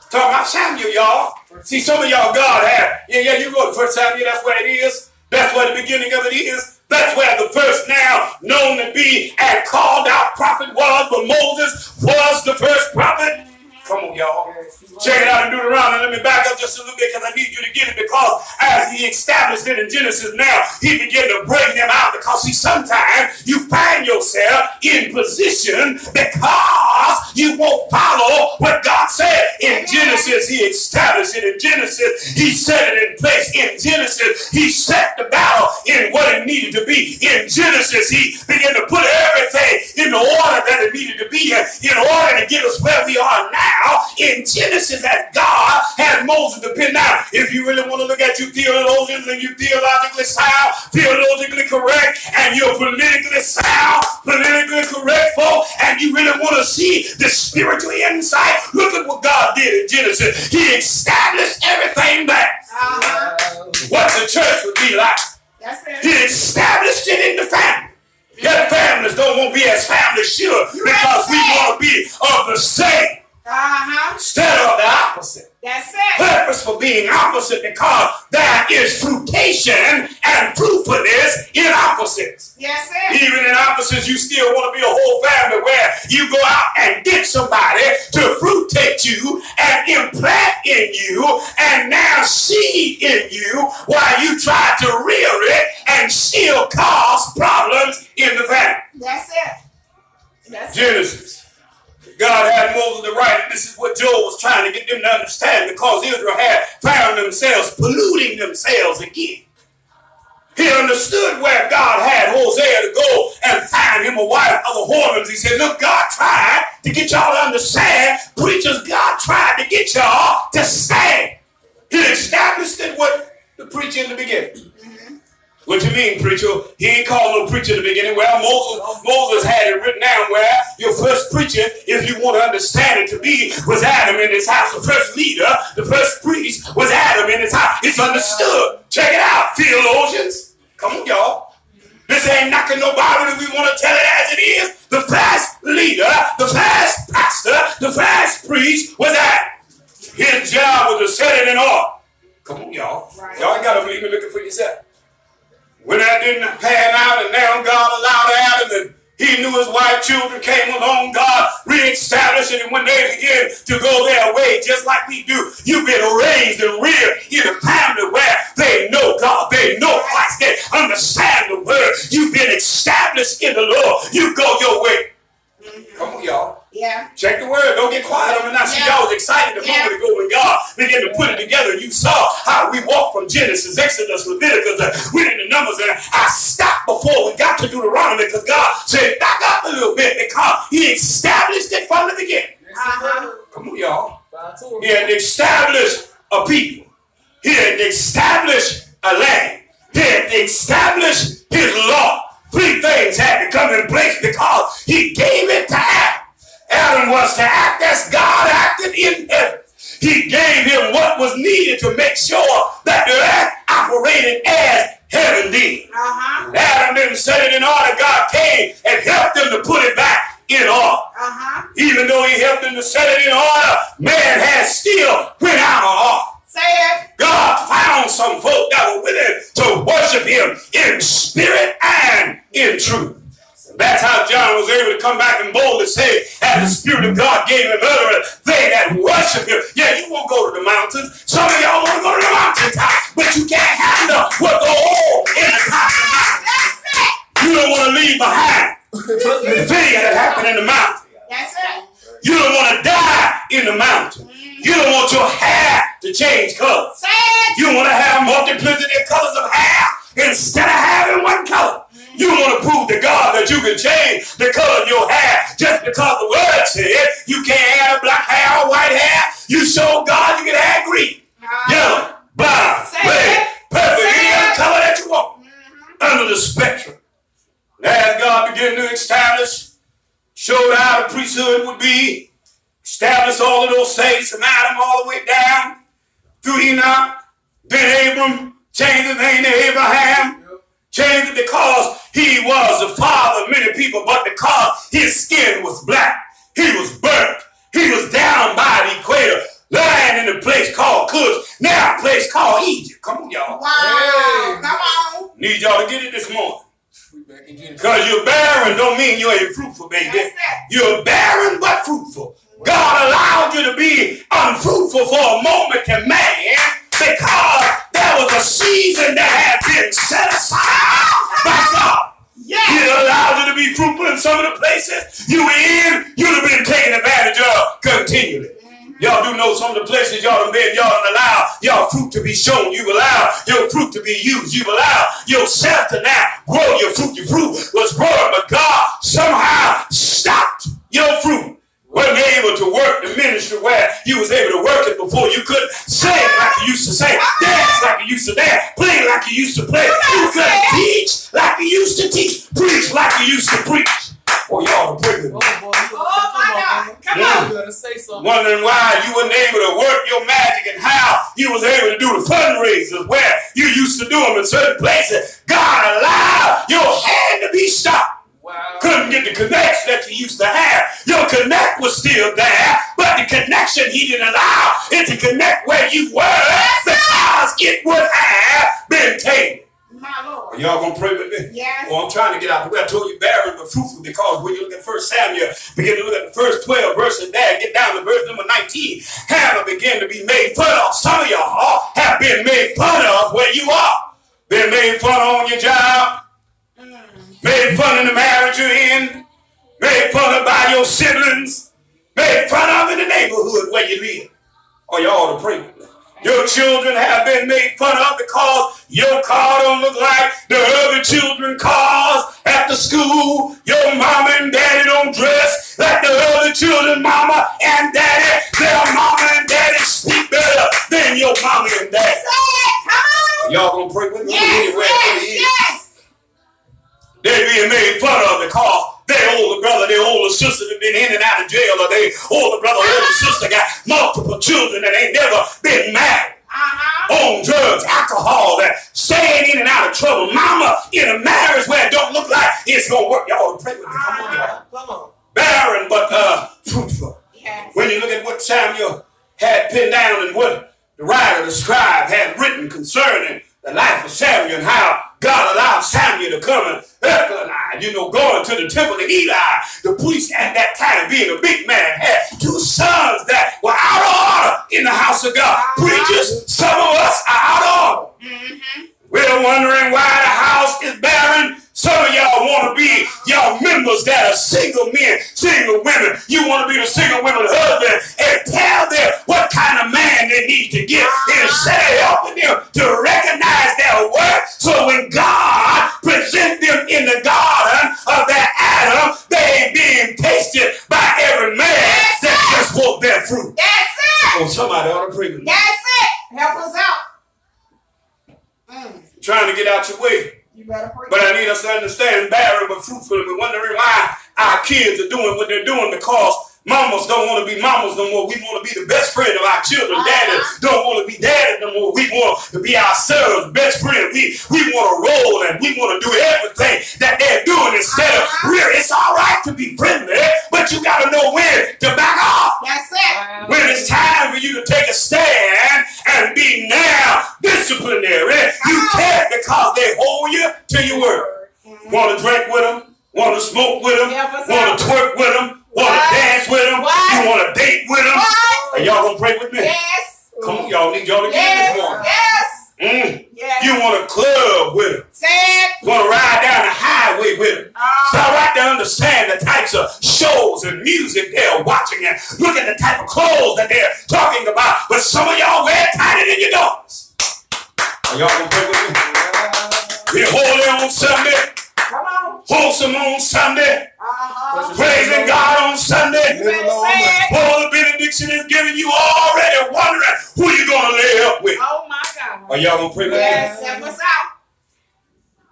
Talking about Samuel, y'all. See, some of y'all, God had, you go to 1 Samuel, that's where it is. That's where the beginning of it is. That's where the first now known to be and called out prophet was, but Moses was the first prophet. Come on, y'all. Check it out in Deuteronomy. Let me back up just a little bit because I need you to get it, because as he established it in Genesis now, he began to bring them out, because see, sometimes you find yourself in position because you won't follow what God said. In Genesis, he established it. In Genesis, he set it in place. In Genesis, he set the battle in what it needed to be. In Genesis, he began to put everything in the order that it needed to be in order to get us where we are now. In Genesis, that God had Moses to pin down. If you really want to look at you theologians and you theologically sound, theologically correct, and you're politically sound, politically correct folk, and you really want to see the spiritual insight, look at what God did in Genesis. He established everything back. What the church would be like. He established it in the family. Yet families don't want to be as families should, because we want to be of the same. Instead of the opposite. That's it. Purpose for being opposite, because there is fruitation and fruitfulness in opposites. Yes, sir. Even in opposites, you still want to be a whole family where you go out and get somebody to fruitate you and implant in you and now seed in you, while you try to rear it and still cause problems in the family. That's it. That's Genesis. God had Moses to write, and this is what Joel was trying to get them to understand, because Israel had found themselves polluting themselves again. He understood where God had Hosea to go and find him a wife of the whoremans. He said, look, God tried to get y'all to understand. Preachers, God tried to get y'all to stand. He established it with the preacher in the beginning. What you mean, preacher? He ain't called no preacher in the beginning. Well, Moses had it written down where your first preacher, if you want to understand it to be, was Adam in his house. The first leader, the first priest was Adam in his house. It's understood. Check it out, theologians. Come on, y'all. This ain't knocking no Bible. We want to tell it as it is. The first leader, the first pastor, the first priest was Adam. His job was to set it in order. Come on, y'all. Y'all ain't got to believe me. Looking for yourself. When that didn't pan out, and now God allowed Adam, and he knew his wife, children came along, God reestablished it, and when they begin to go their way, just like we do, you've been raised and reared in a family where they know God, they know Christ, they understand the word. You've been established in the Lord. You go your way. Come on, y'all. Yeah. Check the word. Don't get quiet on me now. See, y'all was excited a moment ago when God began to put it together. You saw how we walked from Genesis, Exodus, Leviticus, we did the numbers, and I stopped before we got to Deuteronomy, because God said, back up a little bit, because he established it from the beginning. Come on, y'all. He had established a people. He had established a land. He had established his law. Three things had to come in place because he gave it to Adam. Adam was to act as God acted in heaven. He gave him what was needed to make sure that the earth operated as heaven did. Adam didn't set it in order. God came and helped him to put it back in order. Even though he helped him to set it in order, man has still went out of order. Say it. God found some folk that were willing to worship him in spirit and in truth. That's how John was able to come back and boldly say, as the Spirit of God gave him utterance, they that worship him. Yeah, you won't go to the mountains. Some of y'all want to go to the mountaintop, but you can't handle what go on in the top of the mountain. You don't want to leave behind the things that happen in the mountain. That's it. You don't want to die in the mountain. You don't want your hair to change colors. Say it. You want to have multiplicity of colors of hair instead of having one color. You want to prove to God that you can change the color of your hair just because the word said you can't have black hair or white hair. You show God you can have green, yellow, brown, red, purple, any other color that you want under the spectrum. And as God began to establish, showed how the priesthood would be, establish all of those saints from Adam all the way down through Enoch, then Abram, changed his name to Abraham. people, but because his skin was black, he was burnt. He was down by the equator, lying in a place called Cush, now a place called Egypt. Come on, y'all. Wow. Hey. Come on. Need y'all to get it this morning. Because you're barren don't mean you ain't fruitful, baby. You're barren but fruitful. God allowed you to be unfruitful for a moment to man because there was a season that had been set aside by God. Yes. He allowed you to be fruitful in some of the places you were in. You'd have been taken advantage of continually. Y'all do know some of the places y'all have been. Y'all have allowed y'all fruit to be shown. You've allowed your fruit to be used. You've allowed yourself to now grow your fruit. Your fruit was growing, but God somehow stopped your fruit. Wasn't able to work the ministry where you was able to work it before. You couldn't sing like you used to sing, dance like you used to dance, play like you used to play. You couldn't teach like you used to teach, preach like you used to preach. Oh, y'all are pregnant. Oh, my God. Come on. You gotta say something. Wondering why you wasn't able to work your magic and how you was able to do the fundraisers where you used to do them in certain places. God allowed your hand to be stopped. Wow. Couldn't get the connection that you used to have. Your connect was still there, but the connection he didn't allow it to connect where you were because it would have been taken. My Lord. Are y'all gonna pray with me? Yes. Well, I'm trying to get out the way. I told you barren but fruitful, because when you look at 1 Samuel, begin to look at the first 12 verses there, get down to verse number 19, Hannah began to be made fun of. Some of y'all have been made fun of where you are. Been made fun of on your job. Made fun in the marriage you're in. Made fun of by your siblings. Made fun of in the neighborhood where you live. Oh, y'all ought to pray with me. Your children have been made fun of because your car don't look like the other children's cars at the school. Your mama and daddy don't dress like the other children's mama and daddy. Their mama and daddy speak better than your mama and daddy. Y'all gonna pray with me? Yes. They're being made fun of because their older brother, their older sister have been in and out of jail, or their older brother, older sister got multiple children and ain't never been married. On drugs, alcohol, and staying in and out of trouble. Mama in a marriage where it don't look like it's gonna work. Y'all pray with me. Come on, y'all. Come on. Barren but fruitful. Yes. When you look at what Samuel had pinned down and what the writer, the scribe, had written concerning the life of Samuel and how God allowed Samuel to come and going to the temple of Eli. The priest at that time, being a big man, had two sons that were out of order in the house of God. Preachers, some of us are out of order. We're wondering why the house is barren. Some of y'all want to be y'all members that are single men, single women. You want to be the single women husband and tell them what kind of man they need to get instead of helping them to recognize their worth. So when God presents them in the garden of that Adam, they being tasted by every man that just won't bear fruit. That's it. Oh, somebody ought to pray with me. That's it. Help us out. Trying to get out your way. You better pray. But I need us to understand barren but fruitful, and we're wondering why our kids are doing what they're doing, because mamas don't want to be mamas no more. We want to be the best friend of our children. Daddies don't want to be daddies no more. We want to be ourselves, best friend. We want to roll and we want to do everything that they're doing instead of really. It's all right to be friendly, but you got to know when to back off. That's it. When it's time for you to take a stand and be now disciplinary, you can't, because they hold you to your word. Want to drink with them? Want to smoke with them? Want to twerk with them? Want to dance with them? You want to date with them? Are y'all going to pray with me? Yes. Come on, y'all need y'all to get in this morning. Yes. Yes. You want to club with them? Say it. Want to ride down the highway with them? It's all right to understand the types of shows and music they're watching and look at the type of clothes that they're talking about. But some of y'all wear tighter than your daughters. Are y'all going to pray with me? We're holy on Sunday. Come on. Wholesome on Sunday. Praising God on Sunday. All the benediction is giving you already wondering who you're going to lay up with. Oh my God. Are y'all going to pray with me? Yes. Help us out.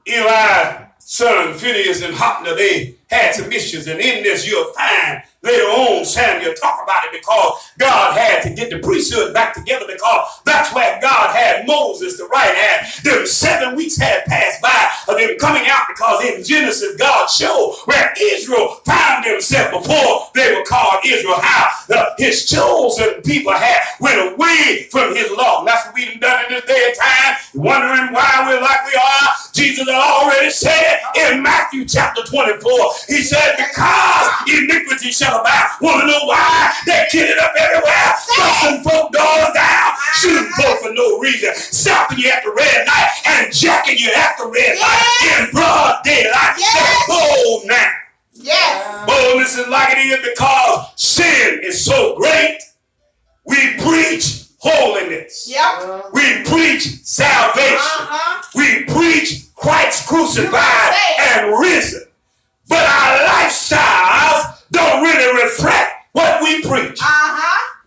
Eli, son, Phineas, and Hophni, they had some issues, and in this you'll find later on Samuel talk about it, because God had to get the priesthood back together, because that's where God had Moses to write at. Them 7 weeks had passed by of of him coming out, because in Genesis, God showed where Israel found himself before they were called Israel, how his chosen people had went away from his law. And that's what we've done in this day and time, wondering why we're like we are. Jesus had already said in Matthew chapter 24, he said, because iniquity shall abound. Want to know why? They get it up everywhere, busting folk doors down, shooting folk for no reason, stopping you at the red light and jacking you at the red light in broad daylight. They're bold now. Yes. Boldness is like it is because sin is so great. We preach holiness. Yep. We preach salvation. We preach Christ crucified and risen. But our lifestyles don't really reflect what we preach.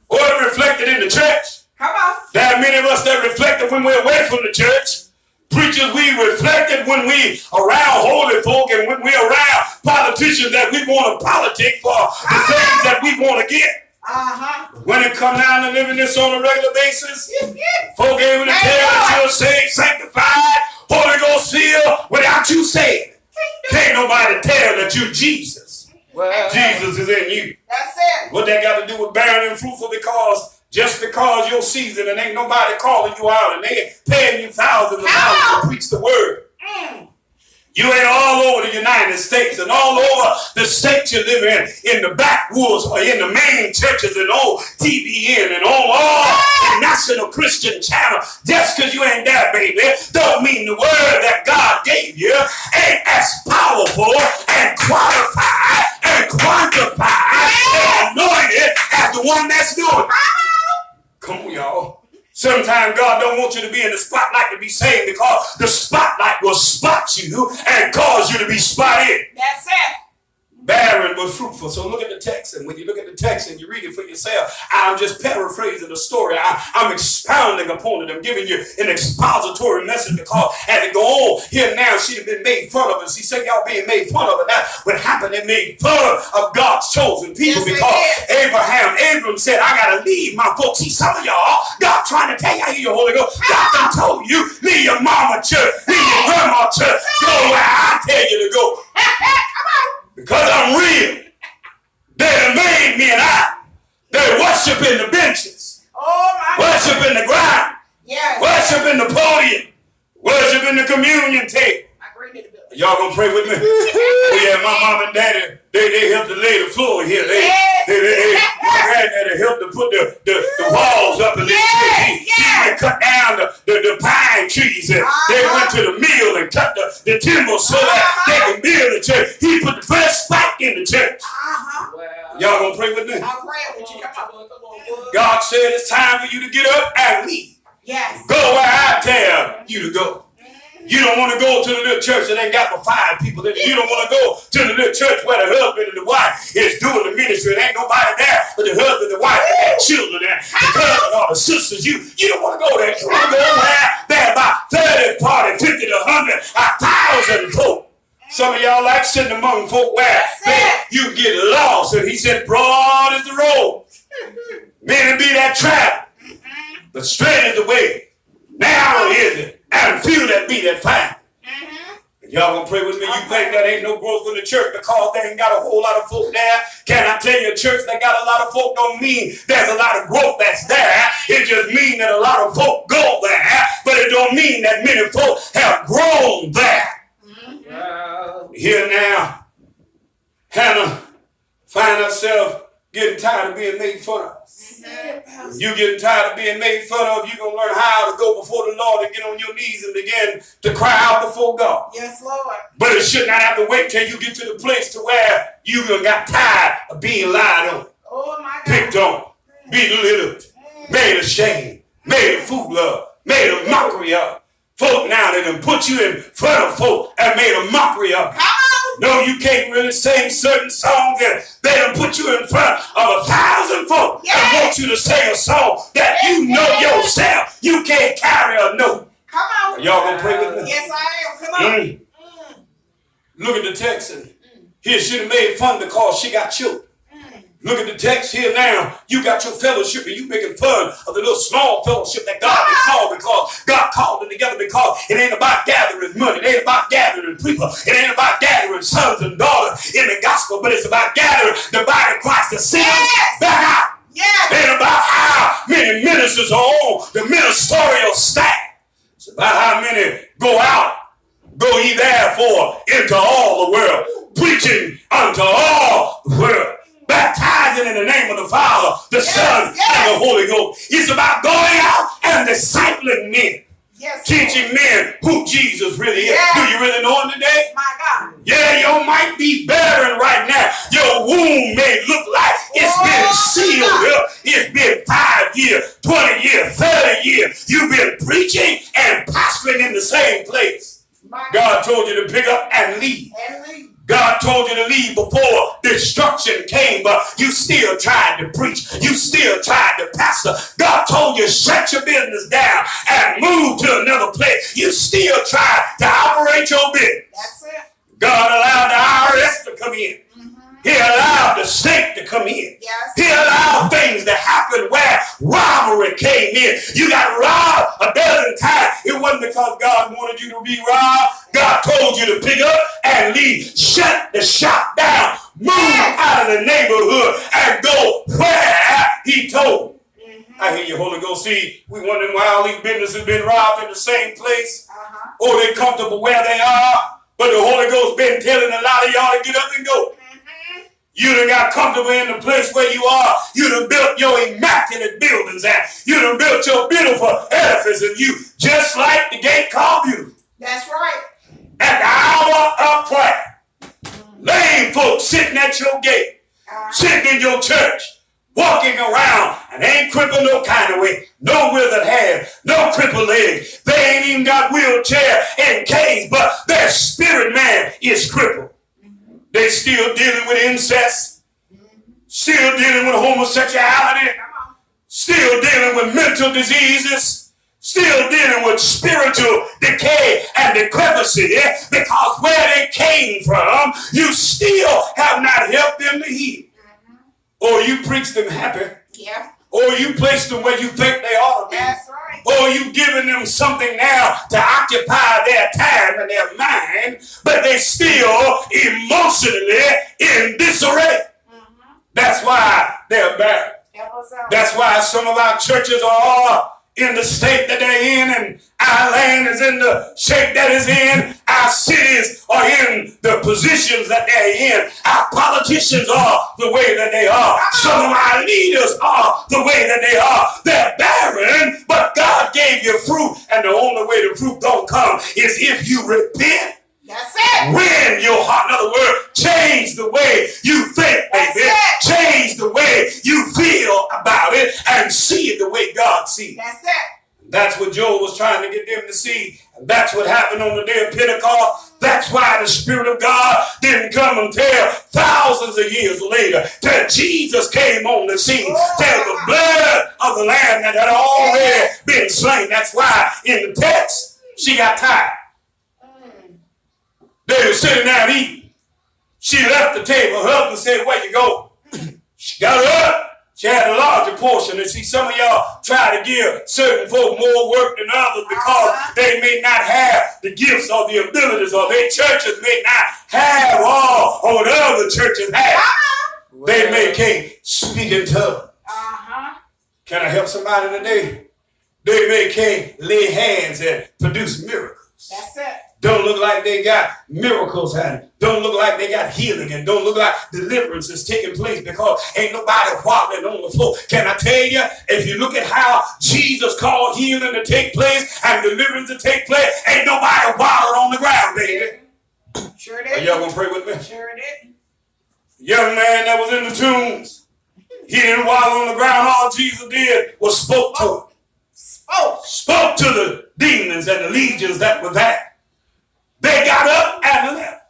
Or reflected in the church. Come on. There are many of us that reflect it when we're away from the church. Preachers, we reflect it when we around holy folk and when we're around politicians that we want to politic for the things that we want to get. When it comes down to living this on a regular basis, folk able to tell that you're saved, sanctified, Holy Ghost filled without you saying. Can't nobody tell that you're Jesus. Well, Jesus is in you. That's it. What that got to do with barren and fruitful? Because just because you're seasoned and ain't nobody calling you out and they paying you thousands of dollars to preach the word. You ain't all over the United States and all over the state you live in the backwoods or in the main churches and on TBN and on all the national Christian channel. Just because you ain't there, baby, don't mean the word that God gave you ain't as powerful and qualified and quantified and anointed as the one that's doing it. Come on, y'all. Sometimes God don't want you to be in the spotlight to be saved, because the spotlight will spot you and cause you to be spotted. That's it. Barren but fruitful. So look at the text, and when you look at the text and you read it for yourself, I'm just paraphrasing the story. I'm expounding upon it. I'm giving you an expository message, because as it go on here now, she'd have been made fun of, and she said y'all being made fun of, and that's what happened. They made fun of God's chosen people, because Abram said, I gotta leave my folks. See, some of y'all, God trying to tell you, I hear your Holy Ghost, God done told you, leave your mama church, leave your grandma church, go where I tell you to go. Because I'm real. They made me and they worshiping the benches. Worshiping the ground. Yes. Worshiping the podium. Worshiping the communion table. Y'all gonna pray with me? Yeah, my mom and daddy, they helped to lay the floor here. My granddaddy helped to put the walls up in this church. He cut down the pine trees, and they went to the mill and cut the timber so that they could build the church. He put the first spike in the church. Y'all gonna pray with me? I'll pray with you. Come on. God said it's time for you to get up and leave. Yes. Go where I tell you to go. You don't want to go to the little church that ain't got but 5 people in it. You don't want to go to the little church where the husband and the wife is doing the ministry. There ain't nobody there but the husband and the wife and their children and the cousin or the sisters. You don't want to go there. You want to go where there about 30, 40, 50 to 100, 1,000 folk. Some of y'all like sitting among folk where you get lost. And he said, broad is the road. Many be that travel, but straight is the way. Narrow is it, and few that be that find. Y'all gonna pray with me? You think that ain't no growth in the church because they ain't got a whole lot of folk there? Can I tell you, a church that got a lot of folk don't mean there's a lot of growth that's there. It just means that a lot of folk go there, but it don't mean that many folk have grown there. Here now, Hannah find herself getting tired of being made fun of. You getting tired of being made fun of, you're going to learn how to go before the Lord and get on your knees and begin to cry out before God. Yes, Lord. But it should not have to wait till you get to the place to where you got tired of being lied on, picked on, belittled, made ashamed, made a fool of, made a mockery of. Folk now that done put you in front of folk and made a mockery of. No, you can't really sing certain songs that they done put you in front of 1,000 folk and want you to sing a song that you know yourself. You can't carry a note. Come on. Y'all gonna pray with me? Yes, I am. Come on. Look at the text, and here she done made fun because she got children. Look at the text here now. You got your fellowship and you making fun of the little small fellowship that God has called, because God called them together, because it ain't about gathering money. It ain't about gathering people. It ain't about gathering sons and daughters in the gospel, but it's about gathering the body of Christ, the sinners back out. Yes. It ain't about how many ministers are on the ministerial staff. It's about how many go out, go ye therefore into all the world, preaching unto all the world, baptizing in the name of the Father, the Son, and the Holy Ghost. It's about going out and discipling men. Yes, teaching men who Jesus really is. Yes. Do you really know him today? My God. Yeah, you might be barren right now. Your womb may look like it's been sealed up. It's been 5 years, 20 years, 30 years. You've been preaching and pastoring in the same place. God told you to pick up and leave. God told you to leave before destruction came, but you still tried to preach. You still tried to pastor. God told you shut your business down and move to another place. You still tried to operate your business. That's it. God allowed the IRS to come in. He allowed the state to come in. Yes. He allowed things to happen where robbery came in. You got robbed a dozen times. It wasn't because God wanted you to be robbed. God told you to pick up and leave. Shut the shop down. Move out of the neighborhood and go where he told. I hear you, Holy Ghost. See, we wondering why all these businesses been robbed in the same place. Or they comfortable where they are. But the Holy Ghost been telling a lot of y'all to get up and go. You done got comfortable in the place where you are. You done built your immaculate buildings and you done built your beautiful edifice, and you just like the gate called beautiful. That's right. At the hour of prayer, lame folks sitting at your gate, sitting in your church, walking around and ain't crippled no kind of way, no withered hand, no crippled leg. They ain't even got wheelchair and canes, but their spirit man is crippled. They still dealing with incest, still dealing with homosexuality, still dealing with mental diseases, still dealing with spiritual decay and decrepity, because where they came from, you still have not helped them to heal. Or you preach them happy. Yeah. Or you place them where you think they ought to be. That's right. Or you giving them something now to occupy their time and their mind, but they still emotionally in disarray. That's why they're barren. That's why some of our churches are all in the state that they're in, and our land is in the shape that it's in. Our cities are in the positions that they're in. Our politicians are the way that they are. Some of our leaders are the way that they are. They're barren, but God gave you fruit, and the only way the fruit don't come is if you repent. That's it. Win your heart. In other words, change the way you think, baby. Change the way you feel about it and see it the way God sees it. That's it. That's what Joel was trying to get them to see. And that's what happened on the day of Pentecost. That's why the Spirit of God didn't come until thousands of years later, till Jesus came on the scene, till the blood of the Lamb that had already been slain. That's why in the text, she got tired. They were sitting down eating. She left the table. Her husband said, "Where you go?" She got up. She had a larger portion. And see, some of y'all try to give certain folk more work than others because they may not have the gifts or the abilities, or their churches may not have all what other churches have. They may can't speak in tongues. Can I help somebody today? They may can't lay hands and produce miracles. That's it. Don't look like they got miracles and don't look like they got healing, and don't look like deliverance is taking place because ain't nobody waddling on the floor. Can I tell you, if you look at how Jesus called healing to take place and deliverance to take place, ain't nobody waddling on the ground, baby. Sure did. Are y'all gonna pray with me? Sure did. The young man that was in the tombs, he didn't waddle on the ground. All Jesus did was spoke to him. Spoke to the demons and the legions that were there. They got up and left.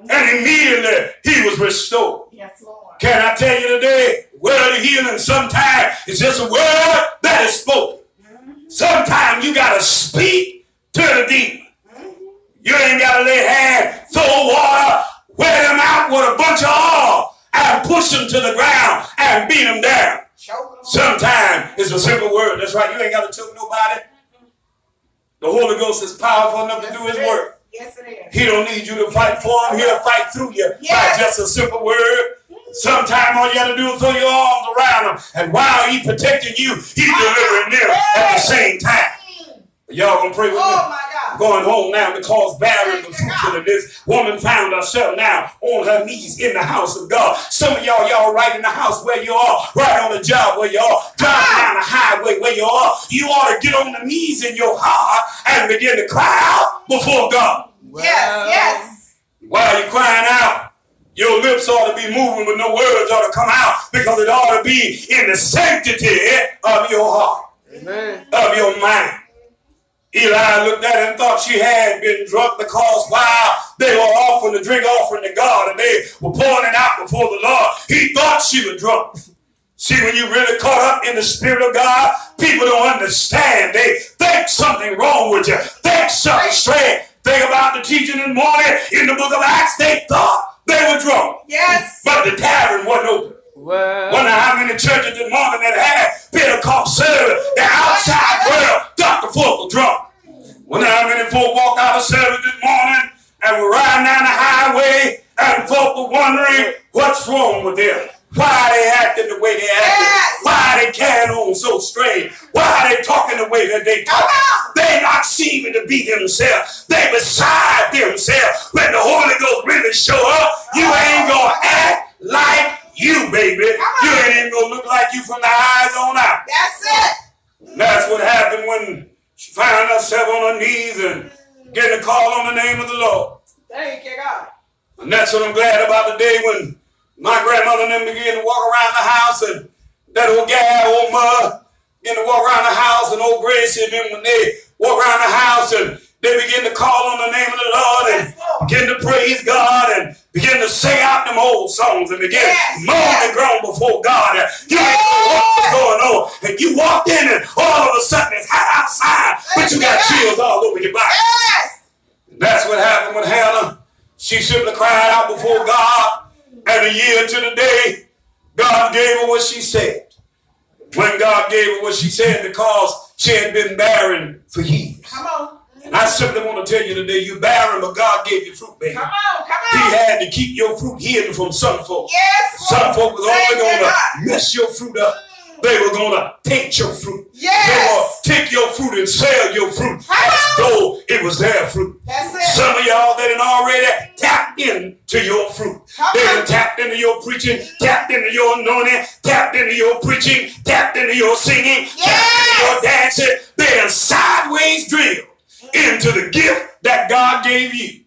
And immediately he was restored. Yes, Lord. Can I tell you today, word of healing sometimes is just a word that is spoken. Sometimes you got to speak to the demon. You ain't got to lay hand, throw water, wear them out with a bunch of oil and push them to the ground and beat them down. Sometimes it's a simple word. That's right. You ain't got to choke nobody. The Holy Ghost is powerful enough to do his work. Yes, it is. He don't need you to fight for him. He'll fight through you Yes. by just a simple word. Sometimes all you got to do is throw your arms around him. And while he protecting you, he's delivering them at the same time. Y'all gonna pray with me? Oh, my God. Going home now because barren the future of this woman found herself now on her knees in the house of God. Some of y'all right in the house where you are, right on the job where you are, driving down the highway where you are. You ought to get on the knees in your heart and begin to cry out before God. Yes. While you're crying out, your lips ought to be moving, but no words ought to come out because it ought to be in the sanctity of your heart, of your mind. Eli looked at her and thought she had been drunk because while they were offering the drink offering to God and they were pouring it out before the Lord, he thought she was drunk. See, when you really caught up in the Spirit of God, people don't understand. They think something wrong with you. Think something strange. Think about the teaching this morning in the book of Acts. They thought they were drunk. Yes. But the tavern wasn't open. Wonder how many churches this morning that had Pentecost service, the outside world thought the folk were drunk. Wonder how many folk walked out of service this morning and were riding down the highway and folk were wondering what's wrong with them. Why are they acting the way they acting? Yes. Why are they carrying on so strange? Why are they talking the way that they talk? They're not seeming to be themselves. They beside themselves. When the Holy Ghost really show up, you ain't gonna act like you, baby. You ain't even gonna look like you from the eyes on out. That's it. And that's what happened when she found herself on her knees and getting a call on the name of the Lord. Thank you, God. And that's what I'm glad about the day when my grandmother and them began to walk around the house, and that old gal, old mother, began to walk around the house, and old Gracie and them, when they walk around the house and they begin to call on the name of the Lord and begin to praise God and begin to sing out them old songs and begin to moan and groan before God. And you ain't know what was going on. And you walked in and all of a sudden it's hot outside, but you got chills all over your body. Yes. And that's what happened with Hannah. She simply cried out before God. And a year to the day, God gave her what she said. When God gave her what she said, because she had been barren for years. Come on. And I simply want to tell you today, you're barren, but God gave you fruit, baby. Come on. He had to keep your fruit hidden from some folks. Yes. Some folk was only going to mess your fruit up. They were going to take your fruit. Yes. They were take your fruit and sell your fruit as though it was their fruit. That's it. Some of y'all that had already tapped into your fruit. They done tapped into your preaching, tapped into your anointing, tapped into your preaching, tapped into your singing, tapped into your dancing. They done sideways drilled into the gift that God gave you.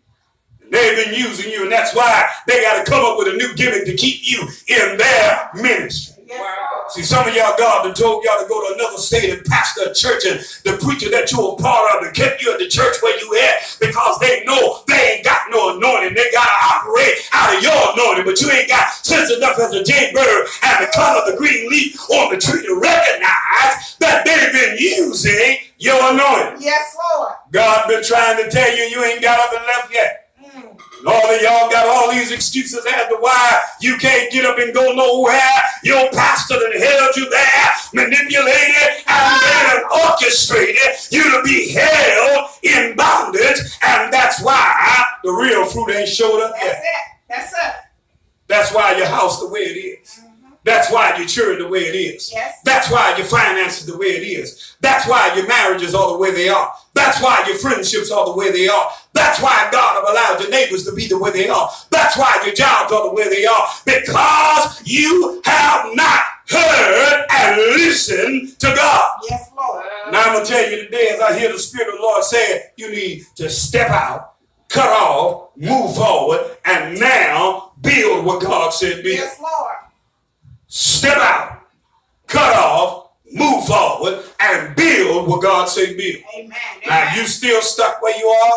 And they've been using you, and that's why they got to come up with a new gimmick to keep you in their ministry. Wow. See, some of y'all, God done told y'all to go to another state and pastor a church, and the preacher that you were part of and kept you at the church where you at because they know they ain't got no anointing. They got to operate out of your anointing, but you ain't got sense enough as a jaybird and the color of the green leaf on the tree to recognize that they've been using your anointing. Yes, Lord. God been trying to tell you, you ain't got up and left yet. And all of y'all got all these excuses as to why you can't get up and go nowhere. Your pastor done held you there, manipulated, and then orchestrated you to be held in bondage. And that's why the real fruit ain't showed up yet. That's it. That's why your house the way it is. That's why your church the way it is. Yes. That's why your finances the way it is. That's why your marriages are the way they are. That's why your friendships are the way they are. That's why God have allowed your neighbors to be the way they are. That's why your jobs are the way they are. Because you have not heard and listened to God. Yes, Lord. Now I'm going to tell you today, as I hear the Spirit of the Lord say, you need to step out, cut off, move forward, and now build what God said build. Yes, Lord. Step out, cut off, move forward, and build what God said build. Amen. Now, if you still stuck where you are,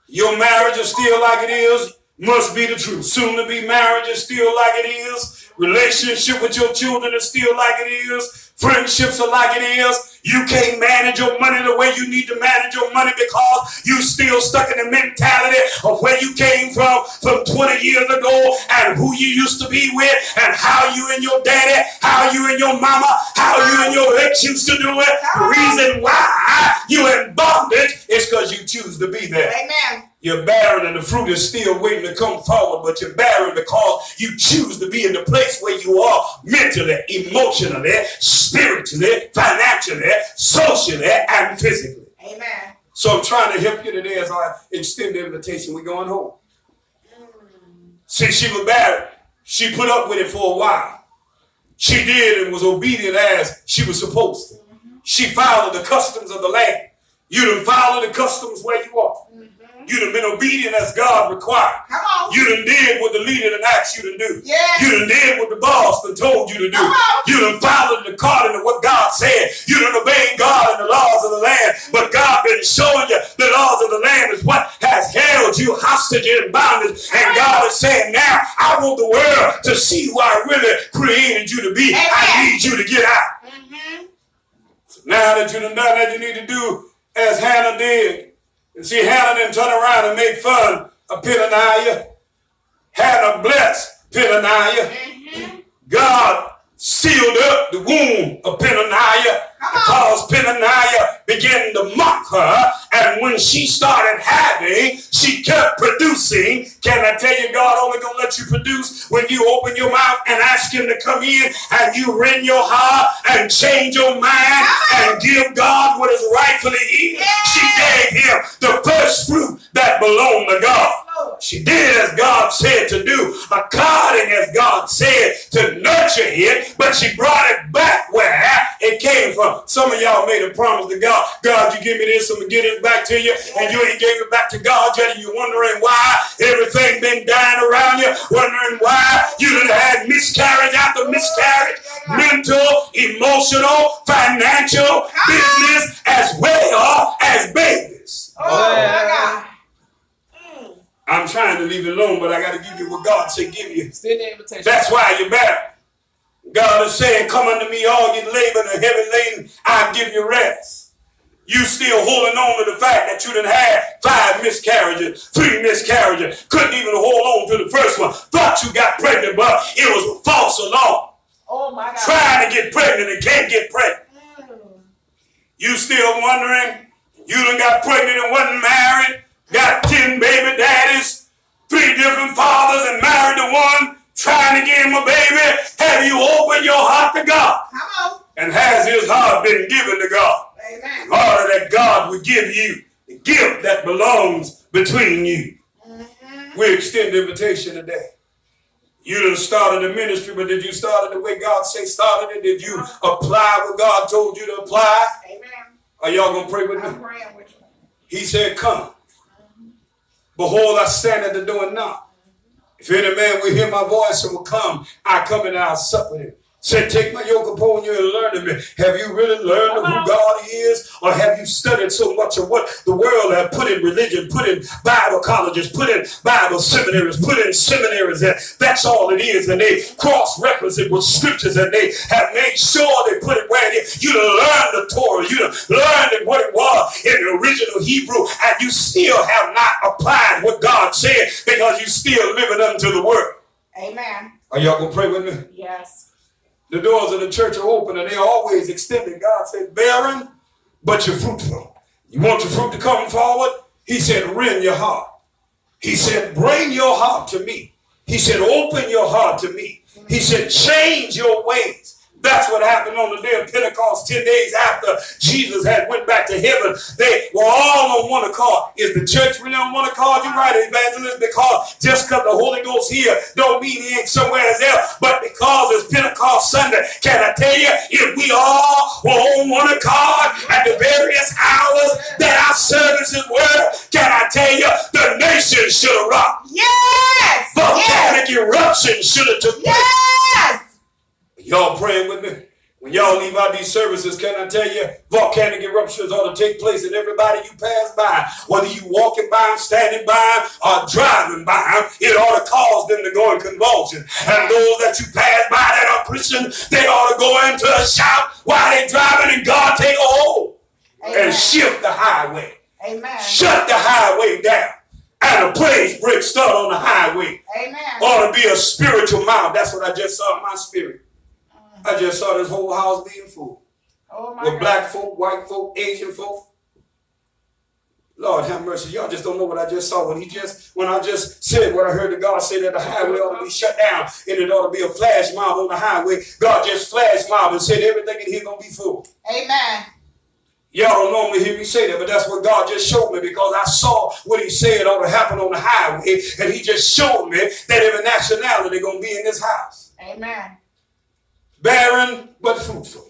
your marriage is still like it is, must be the truth. Soon to be marriage is still like it is. Relationship with your children is still like it is. Friendships are like it is. You can't manage your money the way you need to manage your money because you still stuck in the mentality of where you came from 20 years ago and who you used to be with and how you and your daddy, how you and your mama, how you and your ex used to do it. The reason why you in bondage is because you choose to be there. Amen. You're barren and the fruit is still waiting to come forward, but you're barren because you choose to be in the place where you are mentally, emotionally, spiritually, financially, socially, and physically. Amen. So I'm trying to help you today as I extend the invitation. We're going home. See, she was barren. She put up with it for a while. She did and was obedient as she was supposed to. She followed the customs of the land. You done follow the customs where you are. You done been obedient as God required. Come on. You done did what the leader done asked you to do. Yes. You done did what the boss done told you to do. Come on. You done followed according to what God said. You done obeyed God and the laws of the land. But God been showing you the laws of the land is what has held you hostage in bondage. And God is saying, now I want the world to see who I really created you to be. Amen. I need you to get out. So now that you done done that, you need to do as Hannah did. And see, Hannah didn't turn around and make fun of Peninnah. Hannah blessed Peninnah. God sealed up the womb of Peninnah because Peninnah began to mock her. And when she started having, she kept producing. Can I tell you, God only going to let you produce when you open your mouth and ask him to come in and you rend your heart and change your mind and give God what is rightfully his. She gave him the first fruit that belonged to God. She did as God said to do, according as God said to nurture it, but she brought it back where it came from. Some of y'all made a promise to God. God, you give me this, I'm going to get it back to you, and you ain't gave it back to God yet, and you're wondering why everything been dying around you, wondering why you done had miscarriage after miscarriage, mental, emotional, financial, business, as well as babies. Oh, my God. I'm trying to leave it alone, but I got to give you what God said give you. Still the invitation. That's why you're better. God is saying, come unto me, all you labor and heavy laden, I'll give you rest. You still holding on to the fact that you done had 5 miscarriages, 3 miscarriages, couldn't even hold on to the first one. Thought you got pregnant, but it was a false alarm. Oh, my God. Trying to get pregnant and can't get pregnant. You still wondering, you done got pregnant and wasn't married, got 10 baby daddies, 3 different fathers and married to one, trying to get him a baby. Have you opened your heart to God? Come on. And has his heart been given to God? Amen. In order that God would give you the gift that belongs between you. We extend the invitation today. You done started a ministry, but did you start it the way God say started it? Did you apply what God told you to apply? Amen. Are y'all going to pray with me? I'm praying with you. He said, come. Behold, I stand at the door and knock. If any man will hear my voice and will come, I come and I'll sup with him. Said, take my yoke upon you and learn of me. Have you really learned of who God is? Or have you studied so much of what the world have put in religion, put in Bible colleges, put in Bible seminaries, put in seminaries? And that's all it is. And they cross-reference it with scriptures and they have made sure they put it where it is. You done learned the Torah. You done learned it what it was in the original Hebrew. And you still have not applied what God said because you still living unto the word. Amen. Are y'all going to pray with me? Yes. The doors of the church are open and they're always extended. God said, barren, but you're fruitful. You want your fruit to come forward? He said, rend your heart. He said, bring your heart to me. He said, open your heart to me. He said, change your ways. That's what happened on the day of Pentecost, 10 days after Jesus had went back to heaven. They were all on one accord. Is the church really on one accord? You're right, evangelist, because just because the Holy Ghost here don't mean he ain't somewhere else. But because it's Pentecost Sunday, can I tell you, if we all were on one accord at the various hours that our services were, can I tell you, the nation should have rocked. Yes. Volcanic eruption should have took place. Yes. Y'all praying with me? When y'all leave out these services, can I tell you, volcanic eruptions ought to take place in everybody you pass by. Whether you walking by them, standing by them, or driving by them, it ought to cause them to go in convulsion. And those that you pass by that are Christians, they ought to go into a shout while they driving and God take a hold. Amen. And shift the highway. Amen. Shut the highway down. And a praise break start on the highway. Amen. Ought to be a spiritual mouth. That's what I just saw in my spirit. I just saw this whole house being full. Oh my with God. black folk, white folk, Asian folk. Lord have mercy. Y'all just don't know what I just saw. When I just said what I heard the God say that the highway ought to be shut down and it ought to be a flash mob on the highway. God just flash mob and said everything in here gonna be full. Amen. Y'all don't normally hear me say that, but that's what God just showed me, because I saw what he said ought to happen on the highway, and he just showed me that every nationality gonna be in this house. Amen. Barren but fruitful.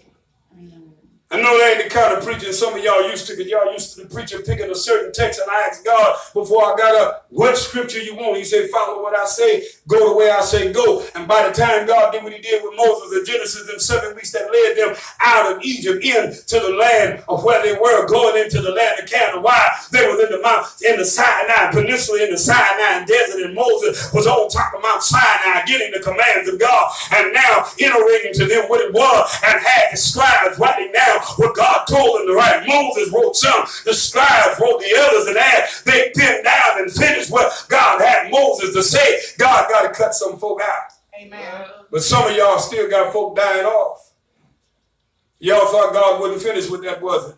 I know that ain't the kind of preaching some of y'all used to, because y'all used to the preacher picking a certain text, and I asked God before I got up, what scripture you want? He said, follow what I say, go the way I say go. And by the time God did what he did with Moses in Genesis, in 7 weeks that led them out of Egypt into the land of where they were, going into the land of Canaan. Why? They were in the mount, in the Sinai Peninsula, in the Sinai desert, and Moses was on top of Mount Sinai getting the commands of God, and now iterating to them what it was, and had the scribes writing down what God told them to write. Moses wrote some, the scribes wrote the others, and as they pinned down and finished what God had Moses to say, God got to cut some folk out. Amen. But some of y'all still got folk dying off. Y'all thought God wouldn't finish with that, was it?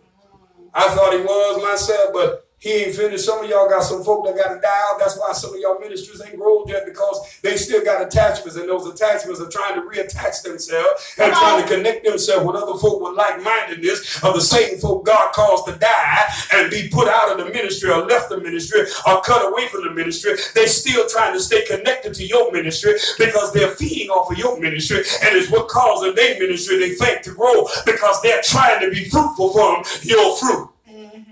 I thought he was myself, but he ain't finished. Some of y'all got some folk that got to die out. That's why some of y'all ministries ain't grown yet, because they still got attachments, and those attachments are trying to reattach themselves and trying to connect themselves with other folk with like-mindedness of the same folk God caused to die and be put out of the ministry or left the ministry or cut away from the ministry. They still trying to stay connected to your ministry because they're feeding off of your ministry, and it's what causing their ministry, they think, to grow, because they're trying to be fruitful from your fruit.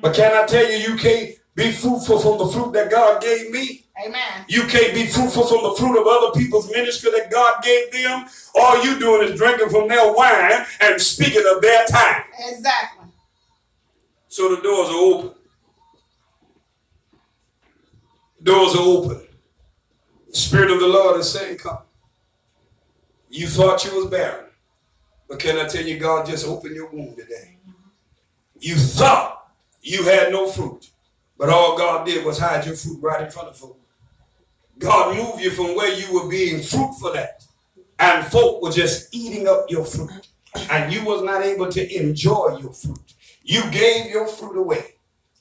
But can I tell you, you can't be fruitful from the fruit that God gave me. Amen. You can't be fruitful from the fruit of other people's ministry that God gave them. All you doing is drinking from their wine and speaking of their time. Exactly. So the doors are open. Doors are open. The Spirit of the Lord is saying, come. You thought you was barren. But can I tell you, God just opened your womb today. You thought you had no fruit, but all God did was hide your fruit right in front of folk. God moved you from where you were being fruitful at, and folk were just eating up your fruit, and you was not able to enjoy your fruit. You gave your fruit away,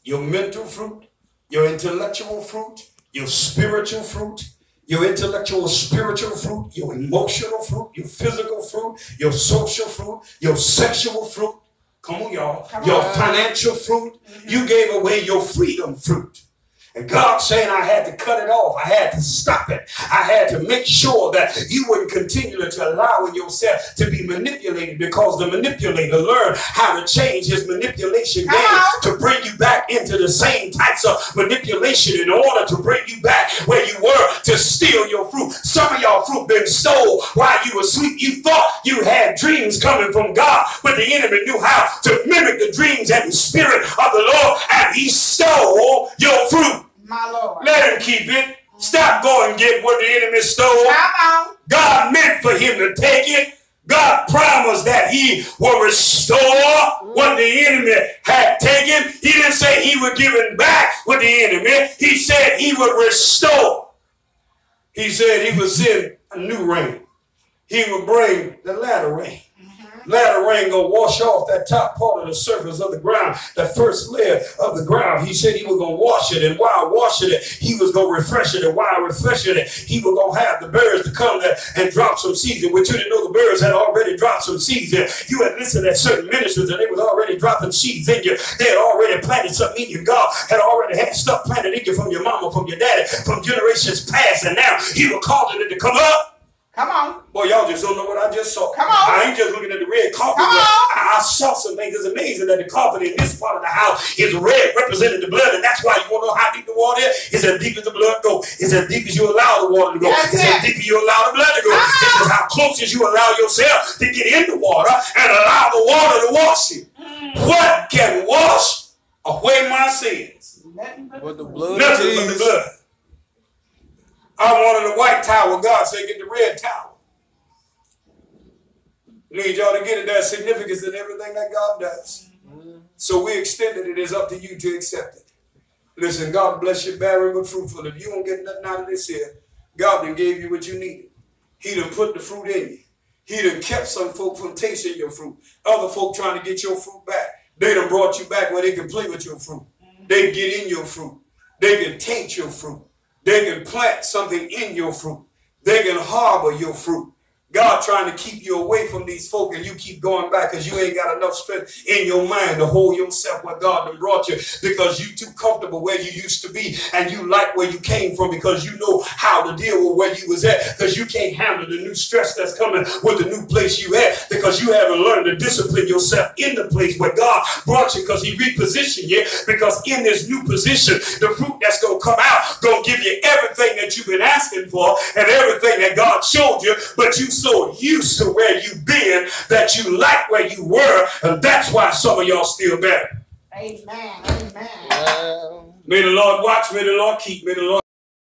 your mental fruit, your intellectual fruit, your spiritual fruit, your intellectual spiritual fruit, your emotional fruit, your physical fruit, your social fruit, your sexual fruit. Come on, y'all. Your financial fruit. You gave away your freedom fruit. And God saying I had to cut it off. I had to stop it. I had to make sure that you wouldn't continue to allow yourself to be manipulated, because the manipulator learned how to change his manipulation game to bring you back into the same types of manipulation in order to bring you back where you were, to steal your fruit. Some of y'all fruit been stole while you were asleep. You thought you had dreams coming from God, but the enemy knew how to mimic the dreams and the spirit of the Lord, and he stole your fruit. My Lord. Let him keep it. Stop going and get what the enemy stole. God meant for him to take it. God promised that he will restore what the enemy had taken. He didn't say he would give it back with the enemy. He said he would restore. He said he would send a new rain. He would bring the latter rain. Latter rain gonna wash off that top part of the surface of the ground, that first layer of the ground. He said he was gonna wash it, and while washing it, he was gonna refresh it, and while refreshing it, he was gonna have the birds to come there and drop some seeds. And what you didn't know, the birds had already dropped some seeds there. You had listened at certain ministers, and they was already dropping seeds in you. They had already planted something in you. God had already had stuff planted in you from your mama, from your daddy, from generations past, and now he was causing it to come up. Come on. Boy, y'all just don't know what I just saw. Come on. I ain't just looking at the red carpet. I saw some things. It's amazing that the carpet in this part of the house is red, representing the blood, and that's why you want to know how deep the water is. It's as deep as the blood goes. It's as deep as you allow the water to go. It's as deep as you allow the blood to go. It's as how close as you allow yourself to get in the water and allow the water to wash you. What can wash away my sins? But the blood. Nothing but the blood. I wanted a white towel. God said, get the red towel. Need y'all to get it. There's significance in everything that God does. So we extended it. It's up to you to accept it. Listen, God bless you, barren but fruitful. If you don't get nothing out of this here, God done gave you what you needed. He done put the fruit in you. He done kept some folk from tasting your fruit. Other folk trying to get your fruit back. They done brought you back where they can play with your fruit. They can get in your fruit. They can taint your fruit. They can plant something in your fruit. They can harbor your fruit. God trying to keep you away from these folk, and you keep going back because you ain't got enough strength in your mind to hold yourself where God done brought you, because you too comfortable where you used to be, and you like where you came from because you know how to deal with where you was at, because you can't handle the new stress that's coming with the new place you at, because you haven't learned to discipline yourself in the place where God brought you, because he repositioned you. Because in this new position, the fruit that's going to come out going to give you everything that you've been asking for and everything that God showed you, but you so used to where you've been that you like where you were, and that's why some of y'all still better. Amen. Amen. May the Lord watch, may the Lord keep, may the Lord